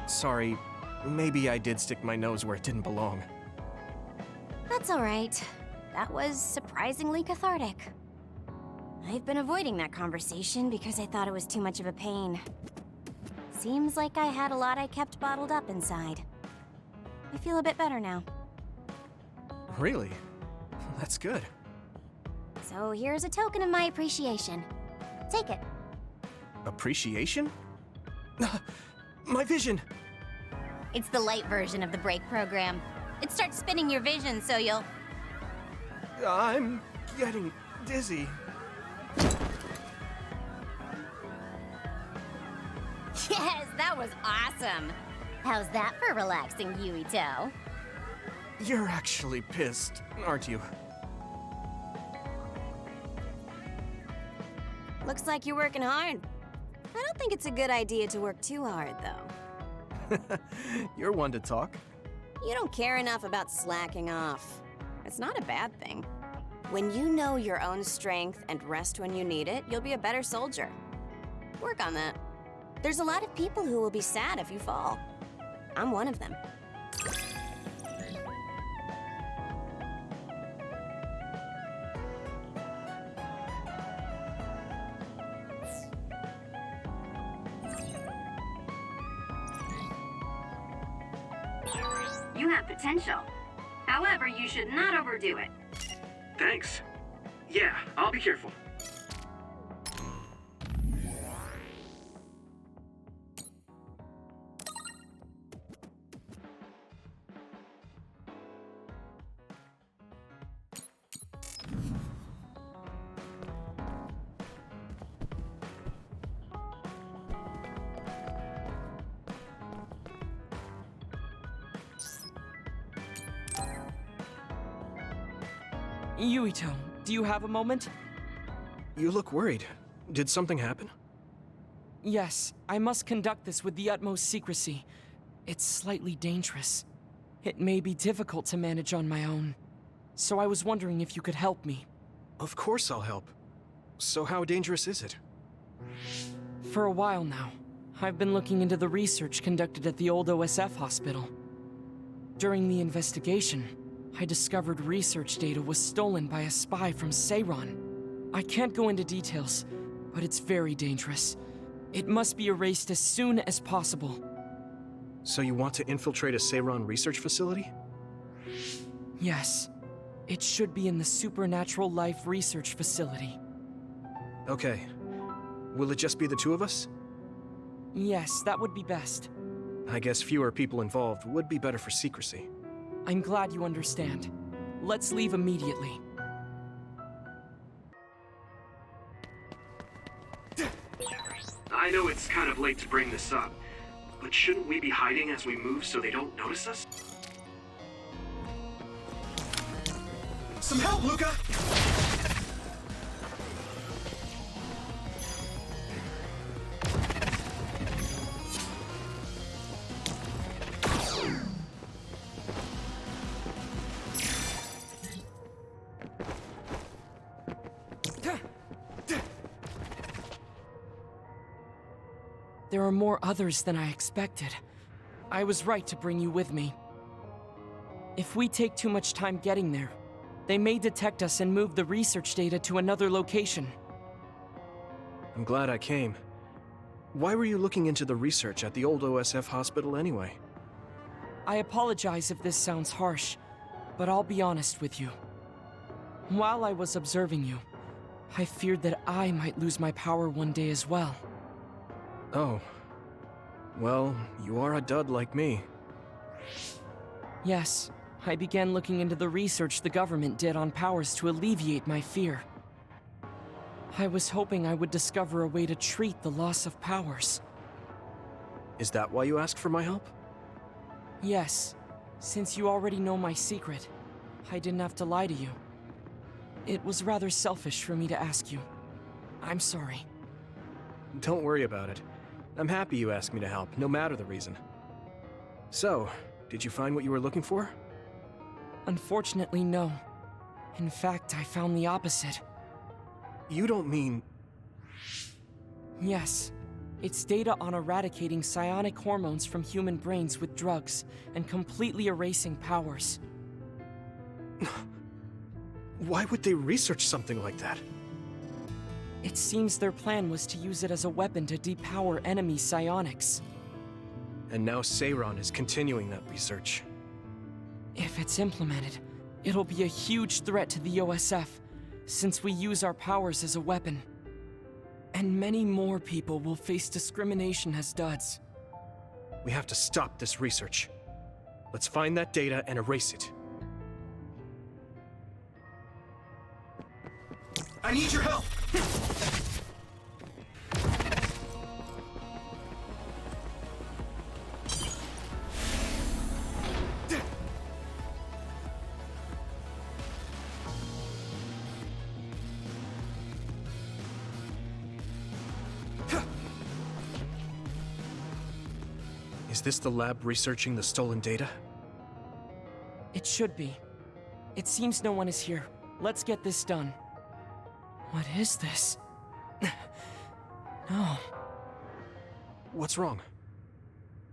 Sorry, maybe I did stick my nose where it didn't belong. That's alright. That was surprisingly cathartic. I've been avoiding that conversation because I thought it was too much of a pain. Seems like I had a lot I kept bottled up inside. I feel a bit better now. Really? That's good. So here's a token of my appreciation. Take it. Appreciation? My vision! It's the light version of the break program. It starts spinning your vision, so you'll... I'm getting dizzy. Yes, that was awesome! How's that for relaxing, Yuito? You're actually pissed, aren't you? Looks like you're working hard. I don't think it's a good idea to work too hard, though. You're one to talk. You don't care enough about slacking off. It's not a bad thing. When you know your own strength and rest when you need it, you'll be a better soldier. Work on that. There's a lot of people who will be sad if you fall. I'm one of them. You have potential. However, you should not overdo it. Thanks. Yeah, I'll be careful. Yuito, do you have a moment? You look worried. Did something happen? Yes, I must conduct this with the utmost secrecy. It's slightly dangerous. It may be difficult to manage on my own. So I was wondering if you could help me. Of course I'll help. So how dangerous is it? For a while now, I've been looking into the research conducted at the old OSF hospital. During the investigation, I discovered research data was stolen by a spy from Seiron. I can't go into details, but it's very dangerous. It must be erased as soon as possible. So you want to infiltrate a Seiron research facility? Yes. It should be in the Supernatural Life Research Facility. Okay. Will it just be the two of us? Yes, that would be best. I guess fewer people involved would be better for secrecy. I'm glad you understand. Let's leave immediately. I know it's kind of late to bring this up, but shouldn't we be hiding as we move so they don't notice us? Some help, Luka! There are more others than I expected. I was right to bring you with me. If we take too much time getting there, they may detect us and move the research data to another location. I'm glad I came. Why were you looking into the research at the old OSF hospital anyway? I apologize if this sounds harsh, but I'll be honest with you. While I was observing you, I feared that I might lose my power one day as well. Oh. Well, you are a dud like me. Yes, I began looking into the research the government did on powers to alleviate my fear. I was hoping I would discover a way to treat the loss of powers. Is that why you asked for my help? Yes, since you already know my secret, I didn't have to lie to you. It was rather selfish for me to ask you. I'm sorry. Don't worry about it. I'm happy you asked me to help, no matter the reason. So, did you find what you were looking for? Unfortunately, no. In fact, I found the opposite. You don't mean... Yes. It's data on eradicating psionic hormones from human brains with drugs and completely erasing powers. Why would they research something like that? It seems their plan was to use it as a weapon to depower enemy psionics. And now Seiron is continuing that research. If it's implemented, it'll be a huge threat to the OSF, since we use our powers as a weapon. And many more people will face discrimination as duds. We have to stop this research. Let's find that data and erase it. I need your help! Is this the lab researching the stolen data? It should be. It seems no one is here. Let's get this done. What is this? No. What's wrong?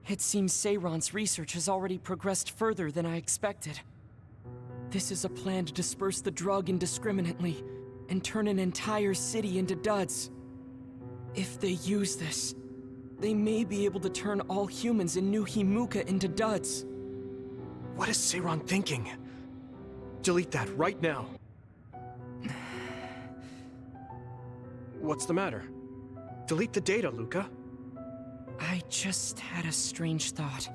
It seems Seiron's research has already progressed further than I expected. This is a plan to disperse the drug indiscriminately and turn an entire city into duds. If they use this, they may be able to turn all humans in New Himuka into duds. What is Seiron thinking? Delete that right now. What's the matter? Delete the data, Luka. I just had a strange thought.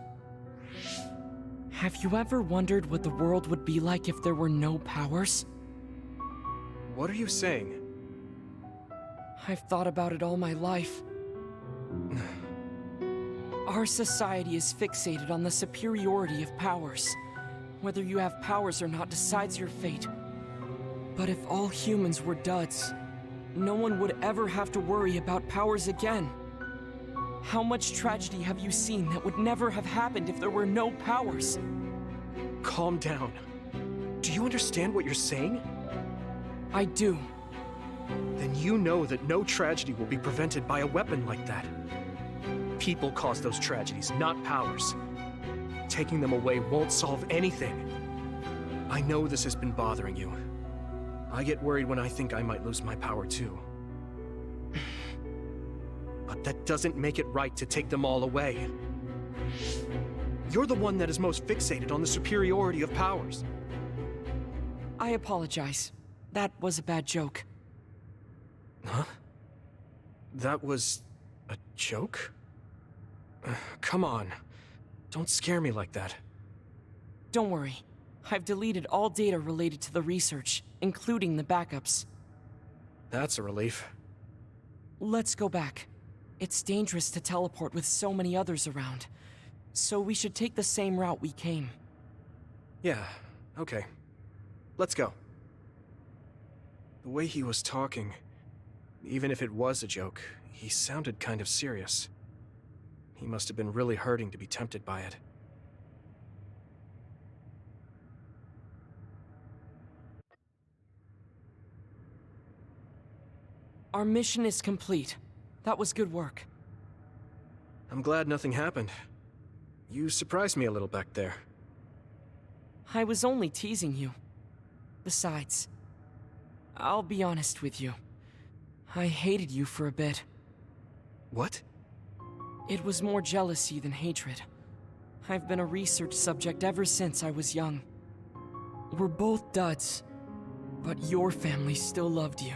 Have you ever wondered what the world would be like if there were no powers? What are you saying? I've thought about it all my life. Our society is fixated on the superiority of powers. Whether you have powers or not decides your fate. But if all humans were duds, no one would ever have to worry about powers again. How much tragedy have you seen that would never have happened if there were no powers? Calm down. Do you understand what you're saying? I do. Then you know that no tragedy will be prevented by a weapon like that. People cause those tragedies, not powers. Taking them away won't solve anything. I know this has been bothering you. I get worried when I think I might lose my power too. But that doesn't make it right to take them all away. You're the one that is most fixated on the superiority of powers. I apologize. That was a bad joke. Huh? That was a joke? Come on. Don't scare me like that. Don't worry. I've deleted all data related to the research, including the backups. That's a relief. Let's go back. It's dangerous to teleport with so many others around, so we should take the same route we came. Yeah, okay. Let's go. The way he was talking, even if it was a joke, he sounded kind of serious. He must have been really hurting to be tempted by it. Our mission is complete. That was good work. I'm glad nothing happened. You surprised me a little back there. I was only teasing you. Besides, I'll be honest with you. I hated you for a bit. What? It was more jealousy than hatred. I've been a research subject ever since I was young. We're both duds, but your family still loved you.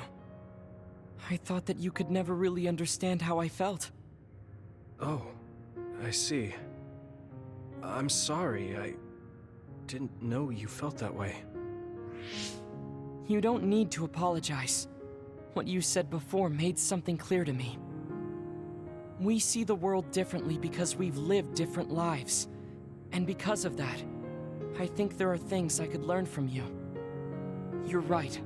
I thought that you could never really understand how I felt. Oh, I see. I'm sorry, I didn't know you felt that way. You don't need to apologize. What you said before made something clear to me. We see the world differently because we've lived different lives. And because of that, I think there are things I could learn from you. You're right.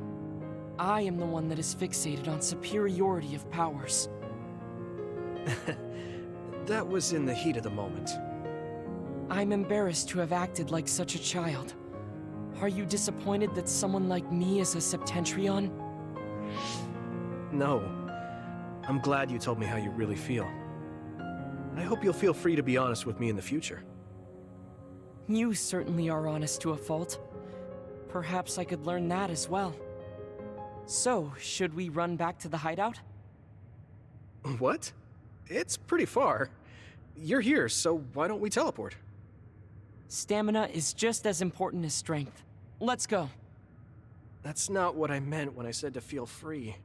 I am the one that is fixated on superiority of powers. That was in the heat of the moment. I'm embarrassed to have acted like such a child. Are you disappointed that someone like me is a Septentrion? No. I'm glad you told me how you really feel. I hope you'll feel free to be honest with me in the future. You certainly are honest to a fault. Perhaps I could learn that as well. So, should we run back to the hideout? What? It's pretty far. You're here, so why don't we teleport? Stamina is just as important as strength. Let's go. That's not what I meant when I said to feel free.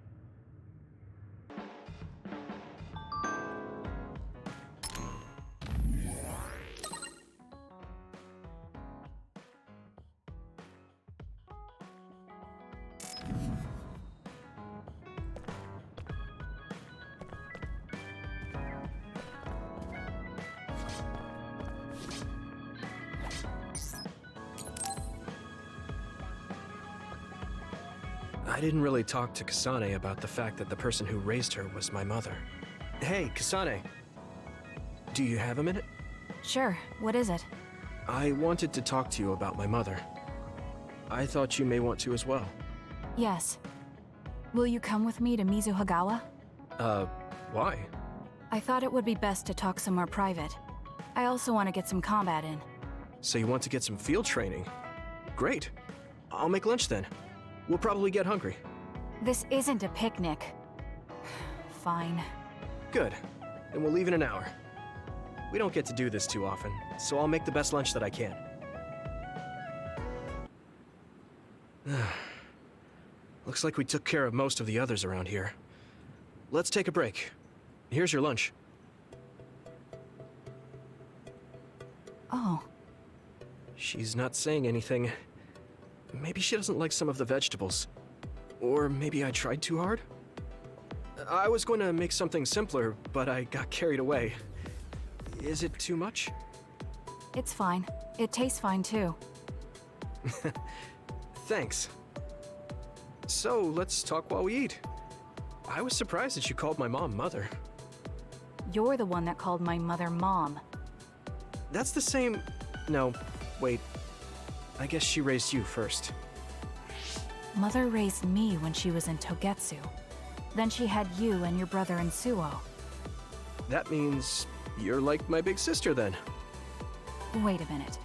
I didn't really talk to Kasane about the fact that the person who raised her was my mother. Hey, Kasane. Do you have a minute? Sure, what is it? I wanted to talk to you about my mother. I thought you may want to as well. Yes. Will you come with me to Mizuhagawa? Why? I thought it would be best to talk somewhere private. I also want to get some combat in. So you want to get some field training? Great. I'll make lunch then. We'll probably get hungry. This isn't a picnic. Fine. Good. Then we'll leave in an hour. We don't get to do this too often, so I'll make the best lunch that I can. Looks like we took care of most of the others around here. Let's take a break. Here's your lunch. Oh. She's not saying anything. Maybe she doesn't like some of the vegetables. Or maybe I tried too hard? I was going to make something simpler, but I got carried away. Is it too much? It's fine. It tastes fine too. Thanks. So, let's talk while we eat. I was surprised that you called my mom Mother. You're the one that called my mother Mom. That's the same... No, wait. I guess she raised you first. Mother raised me when she was in Togetsu. Then she had you and your brother in Suo. That means you're like my big sister then. Wait a minute.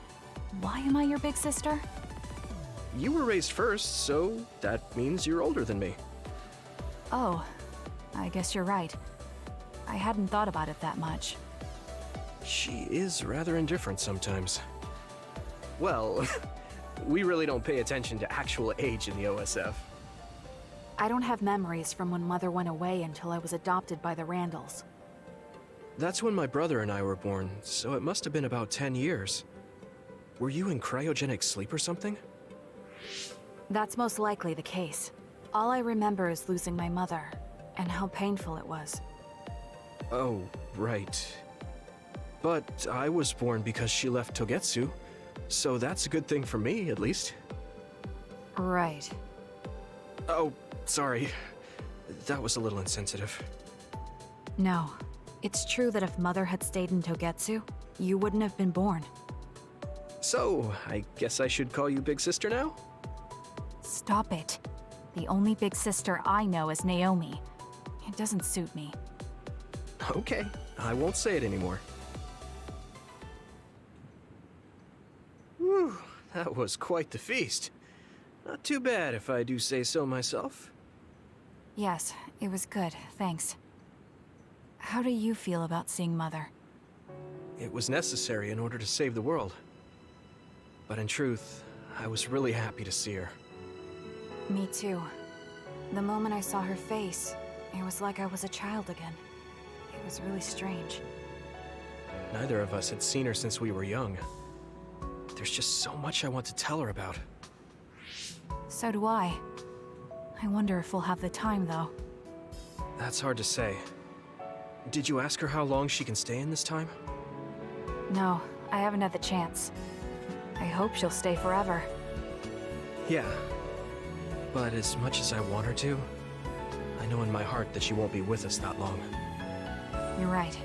Why am I your big sister? You were raised first, so that means you're older than me. Oh, I guess you're right. I hadn't thought about it that much. She is rather indifferent sometimes. Well, we really don't pay attention to actual age in the OSF. I don't have memories from when Mother went away until I was adopted by the Randalls. That's when my brother and I were born, so it must have been about 10 years. Were you in cryogenic sleep or something? That's most likely the case. All I remember is losing my mother, and how painful it was. Oh, right. But I was born because she left Togetsu, so that's a good thing for me, at least. Right. Oh, sorry. That was a little insensitive. No. It's true that if Mother had stayed in Togetsu, you wouldn't have been born. So, I guess I should call you Big Sister now? Stop it. The only big sister I know is Naomi. It doesn't suit me. Okay, I won't say it anymore. Whew, that was quite the feast. Not too bad if I do say so myself. Yes, it was good, thanks. How do you feel about seeing Mother? It was necessary in order to save the world. But in truth, I was really happy to see her. Me too. The moment I saw her face, it was like I was a child again. It was really strange. Neither of us had seen her since we were young. There's just so much I want to tell her about. So do I. I wonder if we'll have the time, though. That's hard to say. Did you ask her how long she can stay in this time? No, I haven't had the chance. I hope she'll stay forever. Yeah. But as much as I want her to, I know in my heart that she won't be with us that long. You're right.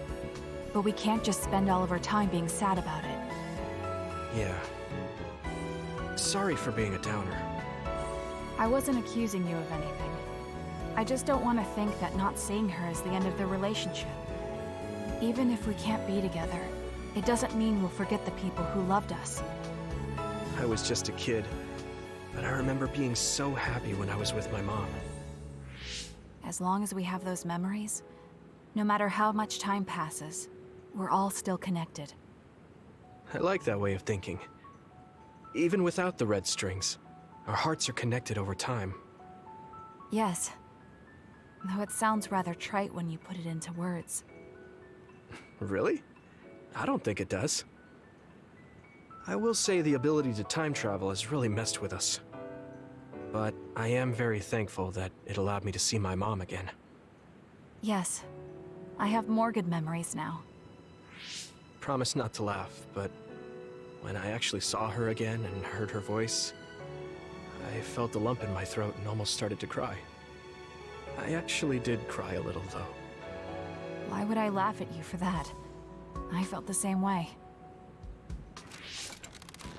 But we can't just spend all of our time being sad about it. Yeah. Sorry for being a downer. I wasn't accusing you of anything. I just don't want to think that not seeing her is the end of the relationship. Even if we can't be together, it doesn't mean we'll forget the people who loved us. I was just a kid, but I remember being so happy when I was with my mom. As long as we have those memories, no matter how much time passes, we're all still connected. I like that way of thinking. Even without the red strings, our hearts are connected over time. Yes. Though it sounds rather trite when you put it into words. Really? I don't think it does. I will say the ability to time travel has really messed with us. But I am very thankful that it allowed me to see my mom again. Yes. I have more good memories now. Promise not to laugh, but when I actually saw her again and heard her voice, I felt a lump in my throat and almost started to cry. I actually did cry a little, though. Why would I laugh at you for that? I felt the same way.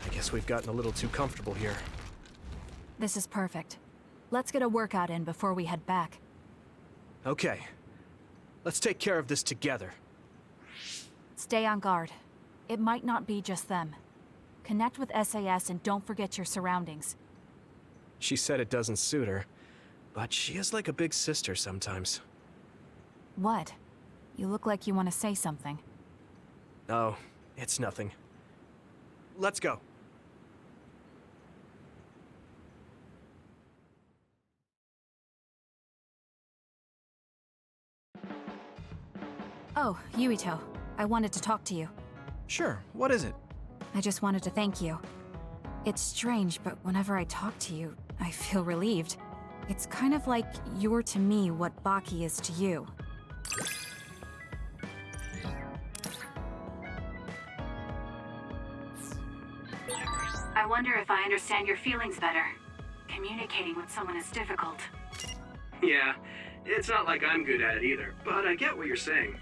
I guess we've gotten a little too comfortable here. This is perfect. Let's get a workout in before we head back. Okay. Let's take care of this together. Stay on guard. It might not be just them. Connect with SAS and don't forget your surroundings. She said it doesn't suit her, but she is like a big sister sometimes. What? You look like you want to say something. Oh, it's nothing. Let's go. Oh, Yuito. I wanted to talk to you. Sure, what is it? I just wanted to thank you. It's strange, but whenever I talk to you, I feel relieved. It's kind of like you're to me what Baki is to you. I wonder if I understand your feelings better. Communicating with someone is difficult. Yeah, it's not like I'm good at it either, but I get what you're saying.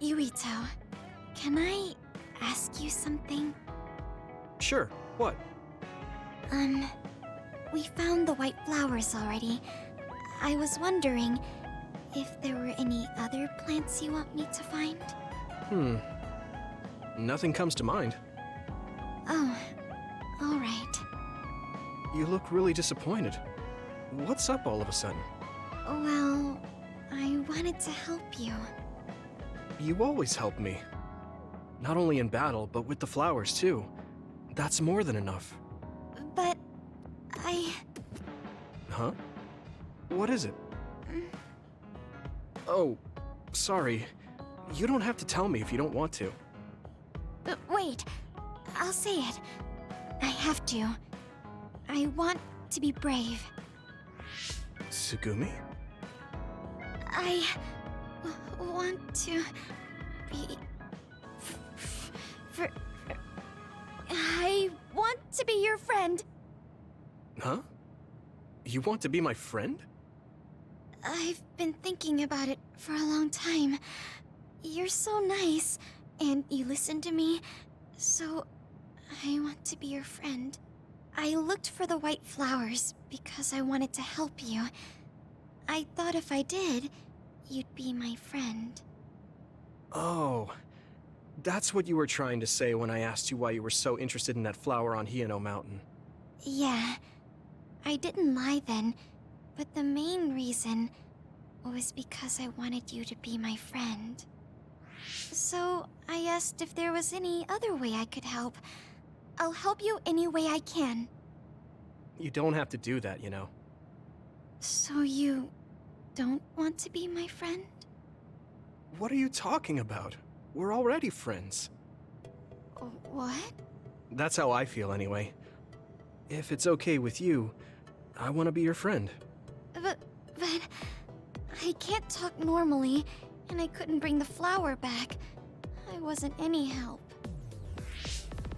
Yuito, can I ask you something? Sure, what? We found the white flowers already. I was wondering if there were any other plants you want me to find? Nothing comes to mind. Oh, alright. You look really disappointed. What's up all of a sudden? Well, I wanted to help you. You always help me. Not only in battle, but with the flowers too. That's more than enough. But I... Huh? What is it? Oh, sorry. You don't have to tell me if you don't want to. Wait, I'll say it. I have to. I want to be brave. Tsugumi? I want to be... I want to be your friend. Huh? You want to be my friend? I've been thinking about it for a long time. You're so nice, and you listen to me, so I want to be your friend. I looked for the white flowers because I wanted to help you. I thought if I did, you'd be my friend. Oh, that's what you were trying to say when I asked you why you were so interested in that flower on Hiyano Mountain. Yeah, I didn't lie then, but the main reason was because I wanted you to be my friend. So I asked if there was any other way I could help. I'll help you any way I can. You don't have to do that, you know. So you don't want to be my friend? What are you talking about? We're already friends. What? That's how I feel anyway. If it's okay with you, I want to be your friend. But I can't talk normally, and I couldn't bring the flower back. I wasn't any help.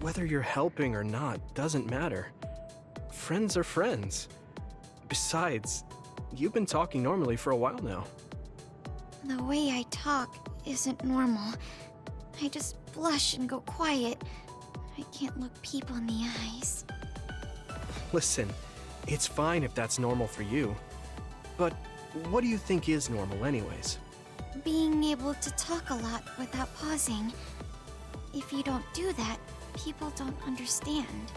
Whether you're helping or not doesn't matter. Friends are friends. Besides, you've been talking normally for a while now. The way I talk isn't normal. I just blush and go quiet. I can't look people in the eyes. Listen, it's fine if that's normal for you. But what do you think is normal anyways? Being able to talk a lot without pausing. If you don't do that, people don't understand.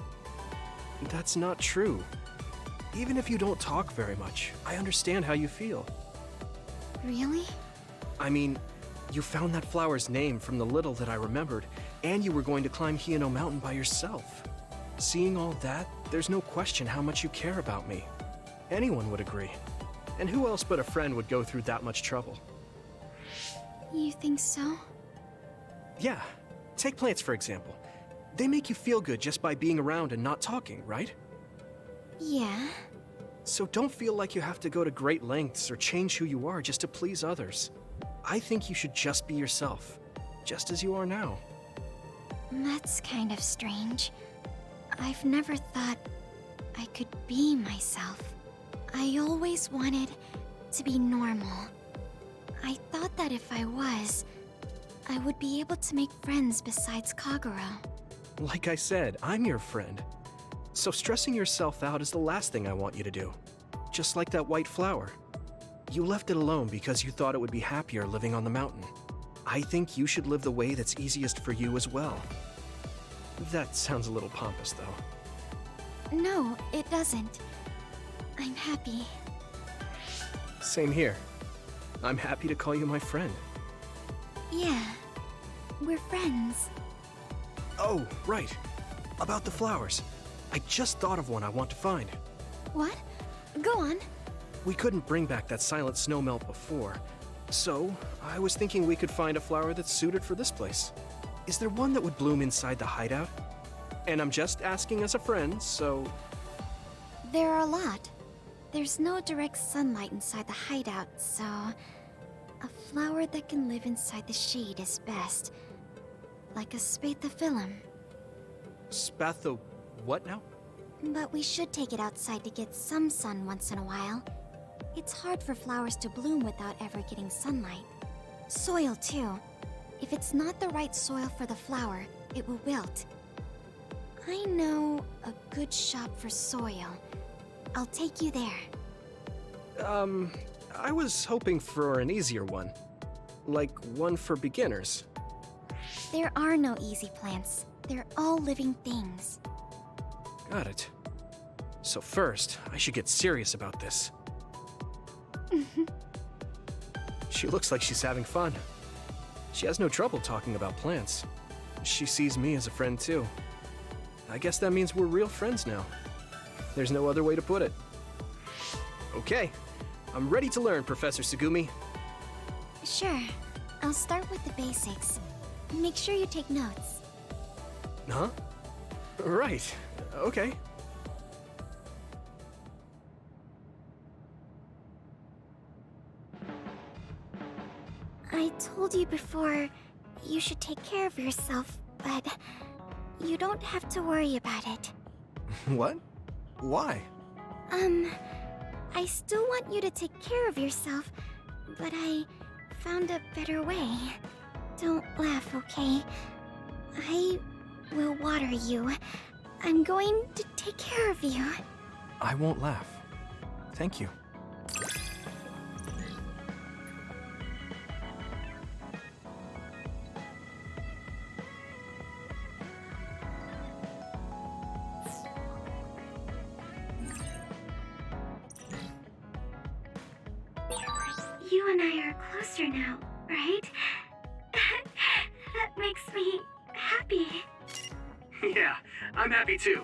That's not true. Even if you don't talk very much, I understand how you feel. Really? I mean, you found that flower's name from the little that I remembered, and you were going to climb Hiyano Mountain by yourself. Seeing all that, there's no question how much you care about me. Anyone would agree. And who else but a friend would go through that much trouble? You think so? Yeah. Take plants, for example. They make you feel good just by being around and not talking, right? Yeah. So don't feel like you have to go to great lengths or change who you are just to please others. I think you should just be yourself, just as you are now. That's kind of strange. I've never thought I could be myself. I always wanted to be normal. I thought that if I was, I would be able to make friends besides Kagero. Like I said, I'm your friend. So stressing yourself out is the last thing I want you to do. Just like that white flower. You left it alone because you thought it would be happier living on the mountain. I think you should live the way that's easiest for you as well. That sounds a little pompous, though. No, it doesn't. I'm happy. Same here. I'm happy to call you my friend. Yeah, we're friends. Oh, right. About the flowers. I just thought of one I want to find. What? Go on. We couldn't bring back that silent snowmelt before, so I was thinking we could find a flower that's suited for this place. Is there one that would bloom inside the hideout? And I'm just asking as a friend, so... There are a lot. There's no direct sunlight inside the hideout, so... A flower that can live inside the shade is best. Like a spathiphyllum. Spatho... what now? But we should take it outside to get some sun once in a while. It's hard for flowers to bloom without ever getting sunlight. Soil, too. If it's not the right soil for the flower, it will wilt. I know a good shop for soil. I'll take you there. I was hoping for an easier one. Like one for beginners. There are no easy plants. They're all living things. Got it. So first, I should get serious about this. She looks like she's having fun. She has no trouble talking about plants. She sees me as a friend too. I guess that means we're real friends now. There's no other way to put it. Okay, I'm ready to learn, Professor Tsugumi. Sure. I'll start with the basics. Make sure you take notes. Huh? Right. Okay. I told you before, you should take care of yourself, but you don't have to worry about it. What? Why? I still want you to take care of yourself, but I found a better way. Don't laugh, okay? I will water you. I'm going to take care of you. I won't laugh. Thank you. You and I are closer now, right? That makes me happy. Yeah, I'm happy too.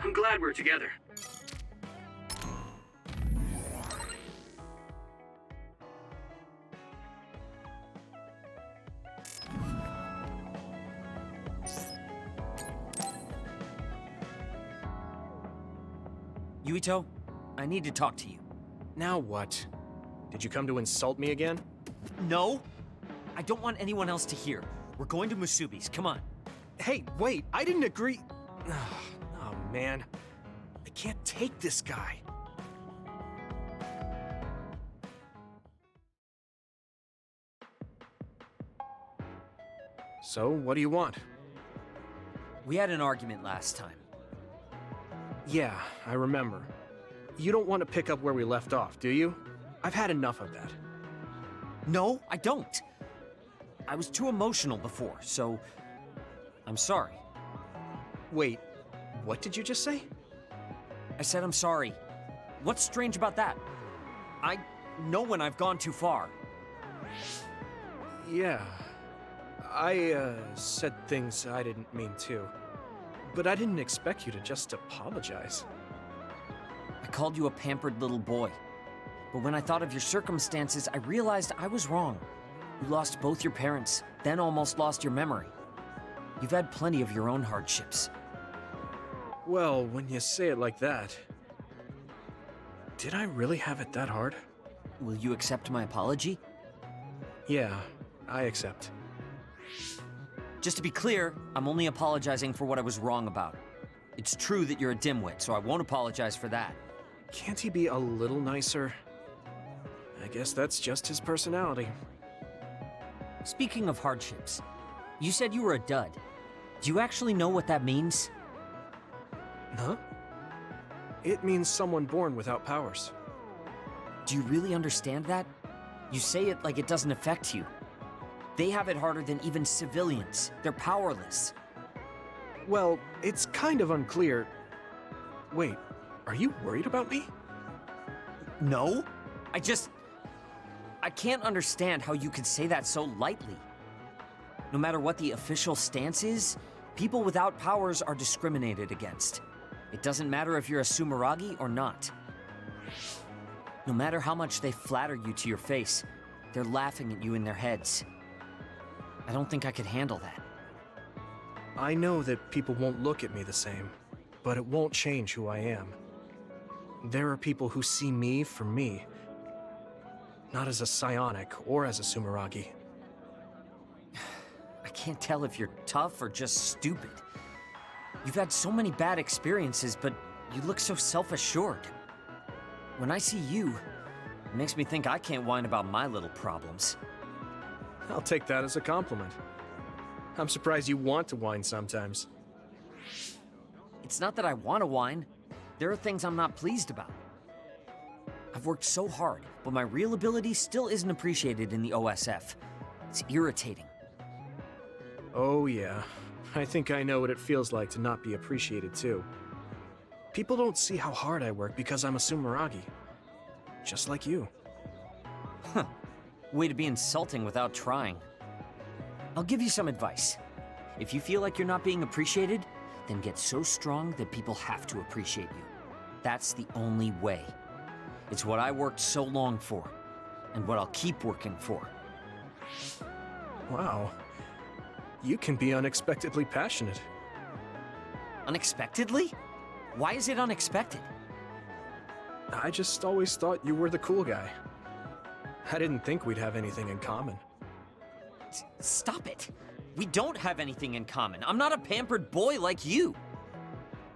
I'm glad we're together. Yuito, I need to talk to you. Now what? Did you come to insult me again? No! I don't want anyone else to hear. We're going to Musubi's, come on. Hey, wait, I didn't agree. Oh, man. I can't take this guy. So, what do you want? We had an argument last time. Yeah, I remember. You don't want to pick up where we left off, do you? I've had enough of that. No, I don't. I was too emotional before, so I'm sorry. Wait, what did you just say? I said I'm sorry. What's strange about that? I know when I've gone too far. Yeah. I said things I didn't mean to. But I didn't expect you to just apologize. I called you a pampered little boy. But when I thought of your circumstances, I realized I was wrong. You lost both your parents, then almost lost your memory. You've had plenty of your own hardships. Well, when you say it like that... Did I really have it that hard? Will you accept my apology? Yeah, I accept. Just to be clear, I'm only apologizing for what I was wrong about. It's true that you're a dimwit, so I won't apologize for that. Can't he be a little nicer? I guess that's just his personality. Speaking of hardships, you said you were a dud. Do you actually know what that means? Huh? It means someone born without powers. Do you really understand that? You say it like it doesn't affect you. They have it harder than even civilians. They're powerless. Well, it's kind of unclear. Wait, are you worried about me? No. I can't understand how you could say that so lightly. No matter what the official stance is, people without powers are discriminated against. It doesn't matter if you're a Sumeragi or not. No matter how much they flatter you to your face, they're laughing at you in their heads. I don't think I could handle that. I know that people won't look at me the same, but it won't change who I am. There are people who see me for me, not as a psionic or as a Sumeragi. I can't tell if you're tough or just stupid. You've had so many bad experiences, but you look so self-assured. When I see you, it makes me think I can't whine about my little problems. I'll take that as a compliment. I'm surprised you want to whine sometimes. It's not that I want to whine. There are things I'm not pleased about. I've worked so hard, but my real ability still isn't appreciated in the OSF. It's irritating. Oh yeah, I think I know what it feels like to not be appreciated too. People don't see how hard I work because I'm a Sumeragi. Just like you. Huh. Way to be insulting without trying. I'll give you some advice. If you feel like you're not being appreciated, then get so strong that people have to appreciate you. That's the only way. It's what I worked so long for, and what I'll keep working for. Wow. You can be unexpectedly passionate. Unexpectedly? Why is it unexpected? I just always thought you were the cool guy. I didn't think we'd have anything in common. Stop it! We don't have anything in common. I'm not a pampered boy like you.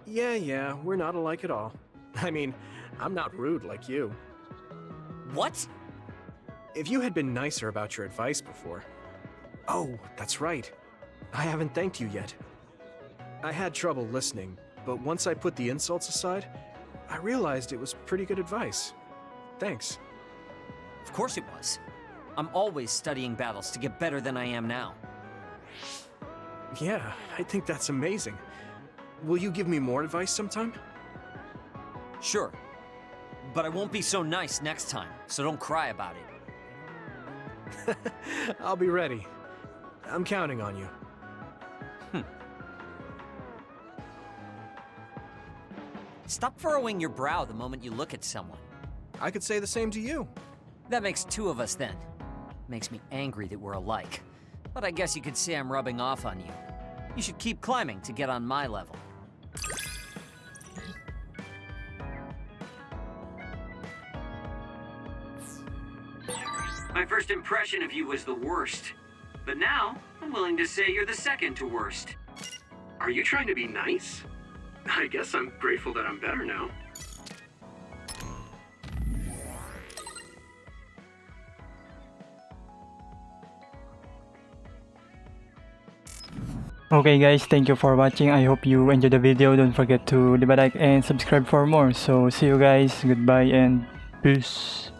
Yeah, we're not alike at all. I mean, I'm not rude like you. What? If you had been nicer about your advice before... Oh, that's right. I haven't thanked you yet. I had trouble listening, but once I put the insults aside, I realized it was pretty good advice. Thanks. Of course it was. I'm always studying battles to get better than I am now. Yeah, I think that's amazing. Will you give me more advice sometime? Sure. But I won't be so nice next time, so don't cry about it. I'll be ready. I'm counting on you. Stop furrowing your brow the moment you look at someone. I could say the same to you. That makes two of us then. Makes me angry that we're alike. But I guess you could say I'm rubbing off on you. You should keep climbing to get on my level. My first impression of you was the worst. But now, I'm willing to say you're the second to worst. Are you trying to be nice? I guess I'm grateful that I'm better now. Okay guys, thank you for watching. I hope you enjoyed the video. Don't forget to leave a like and subscribe for more. So see you guys, goodbye and peace.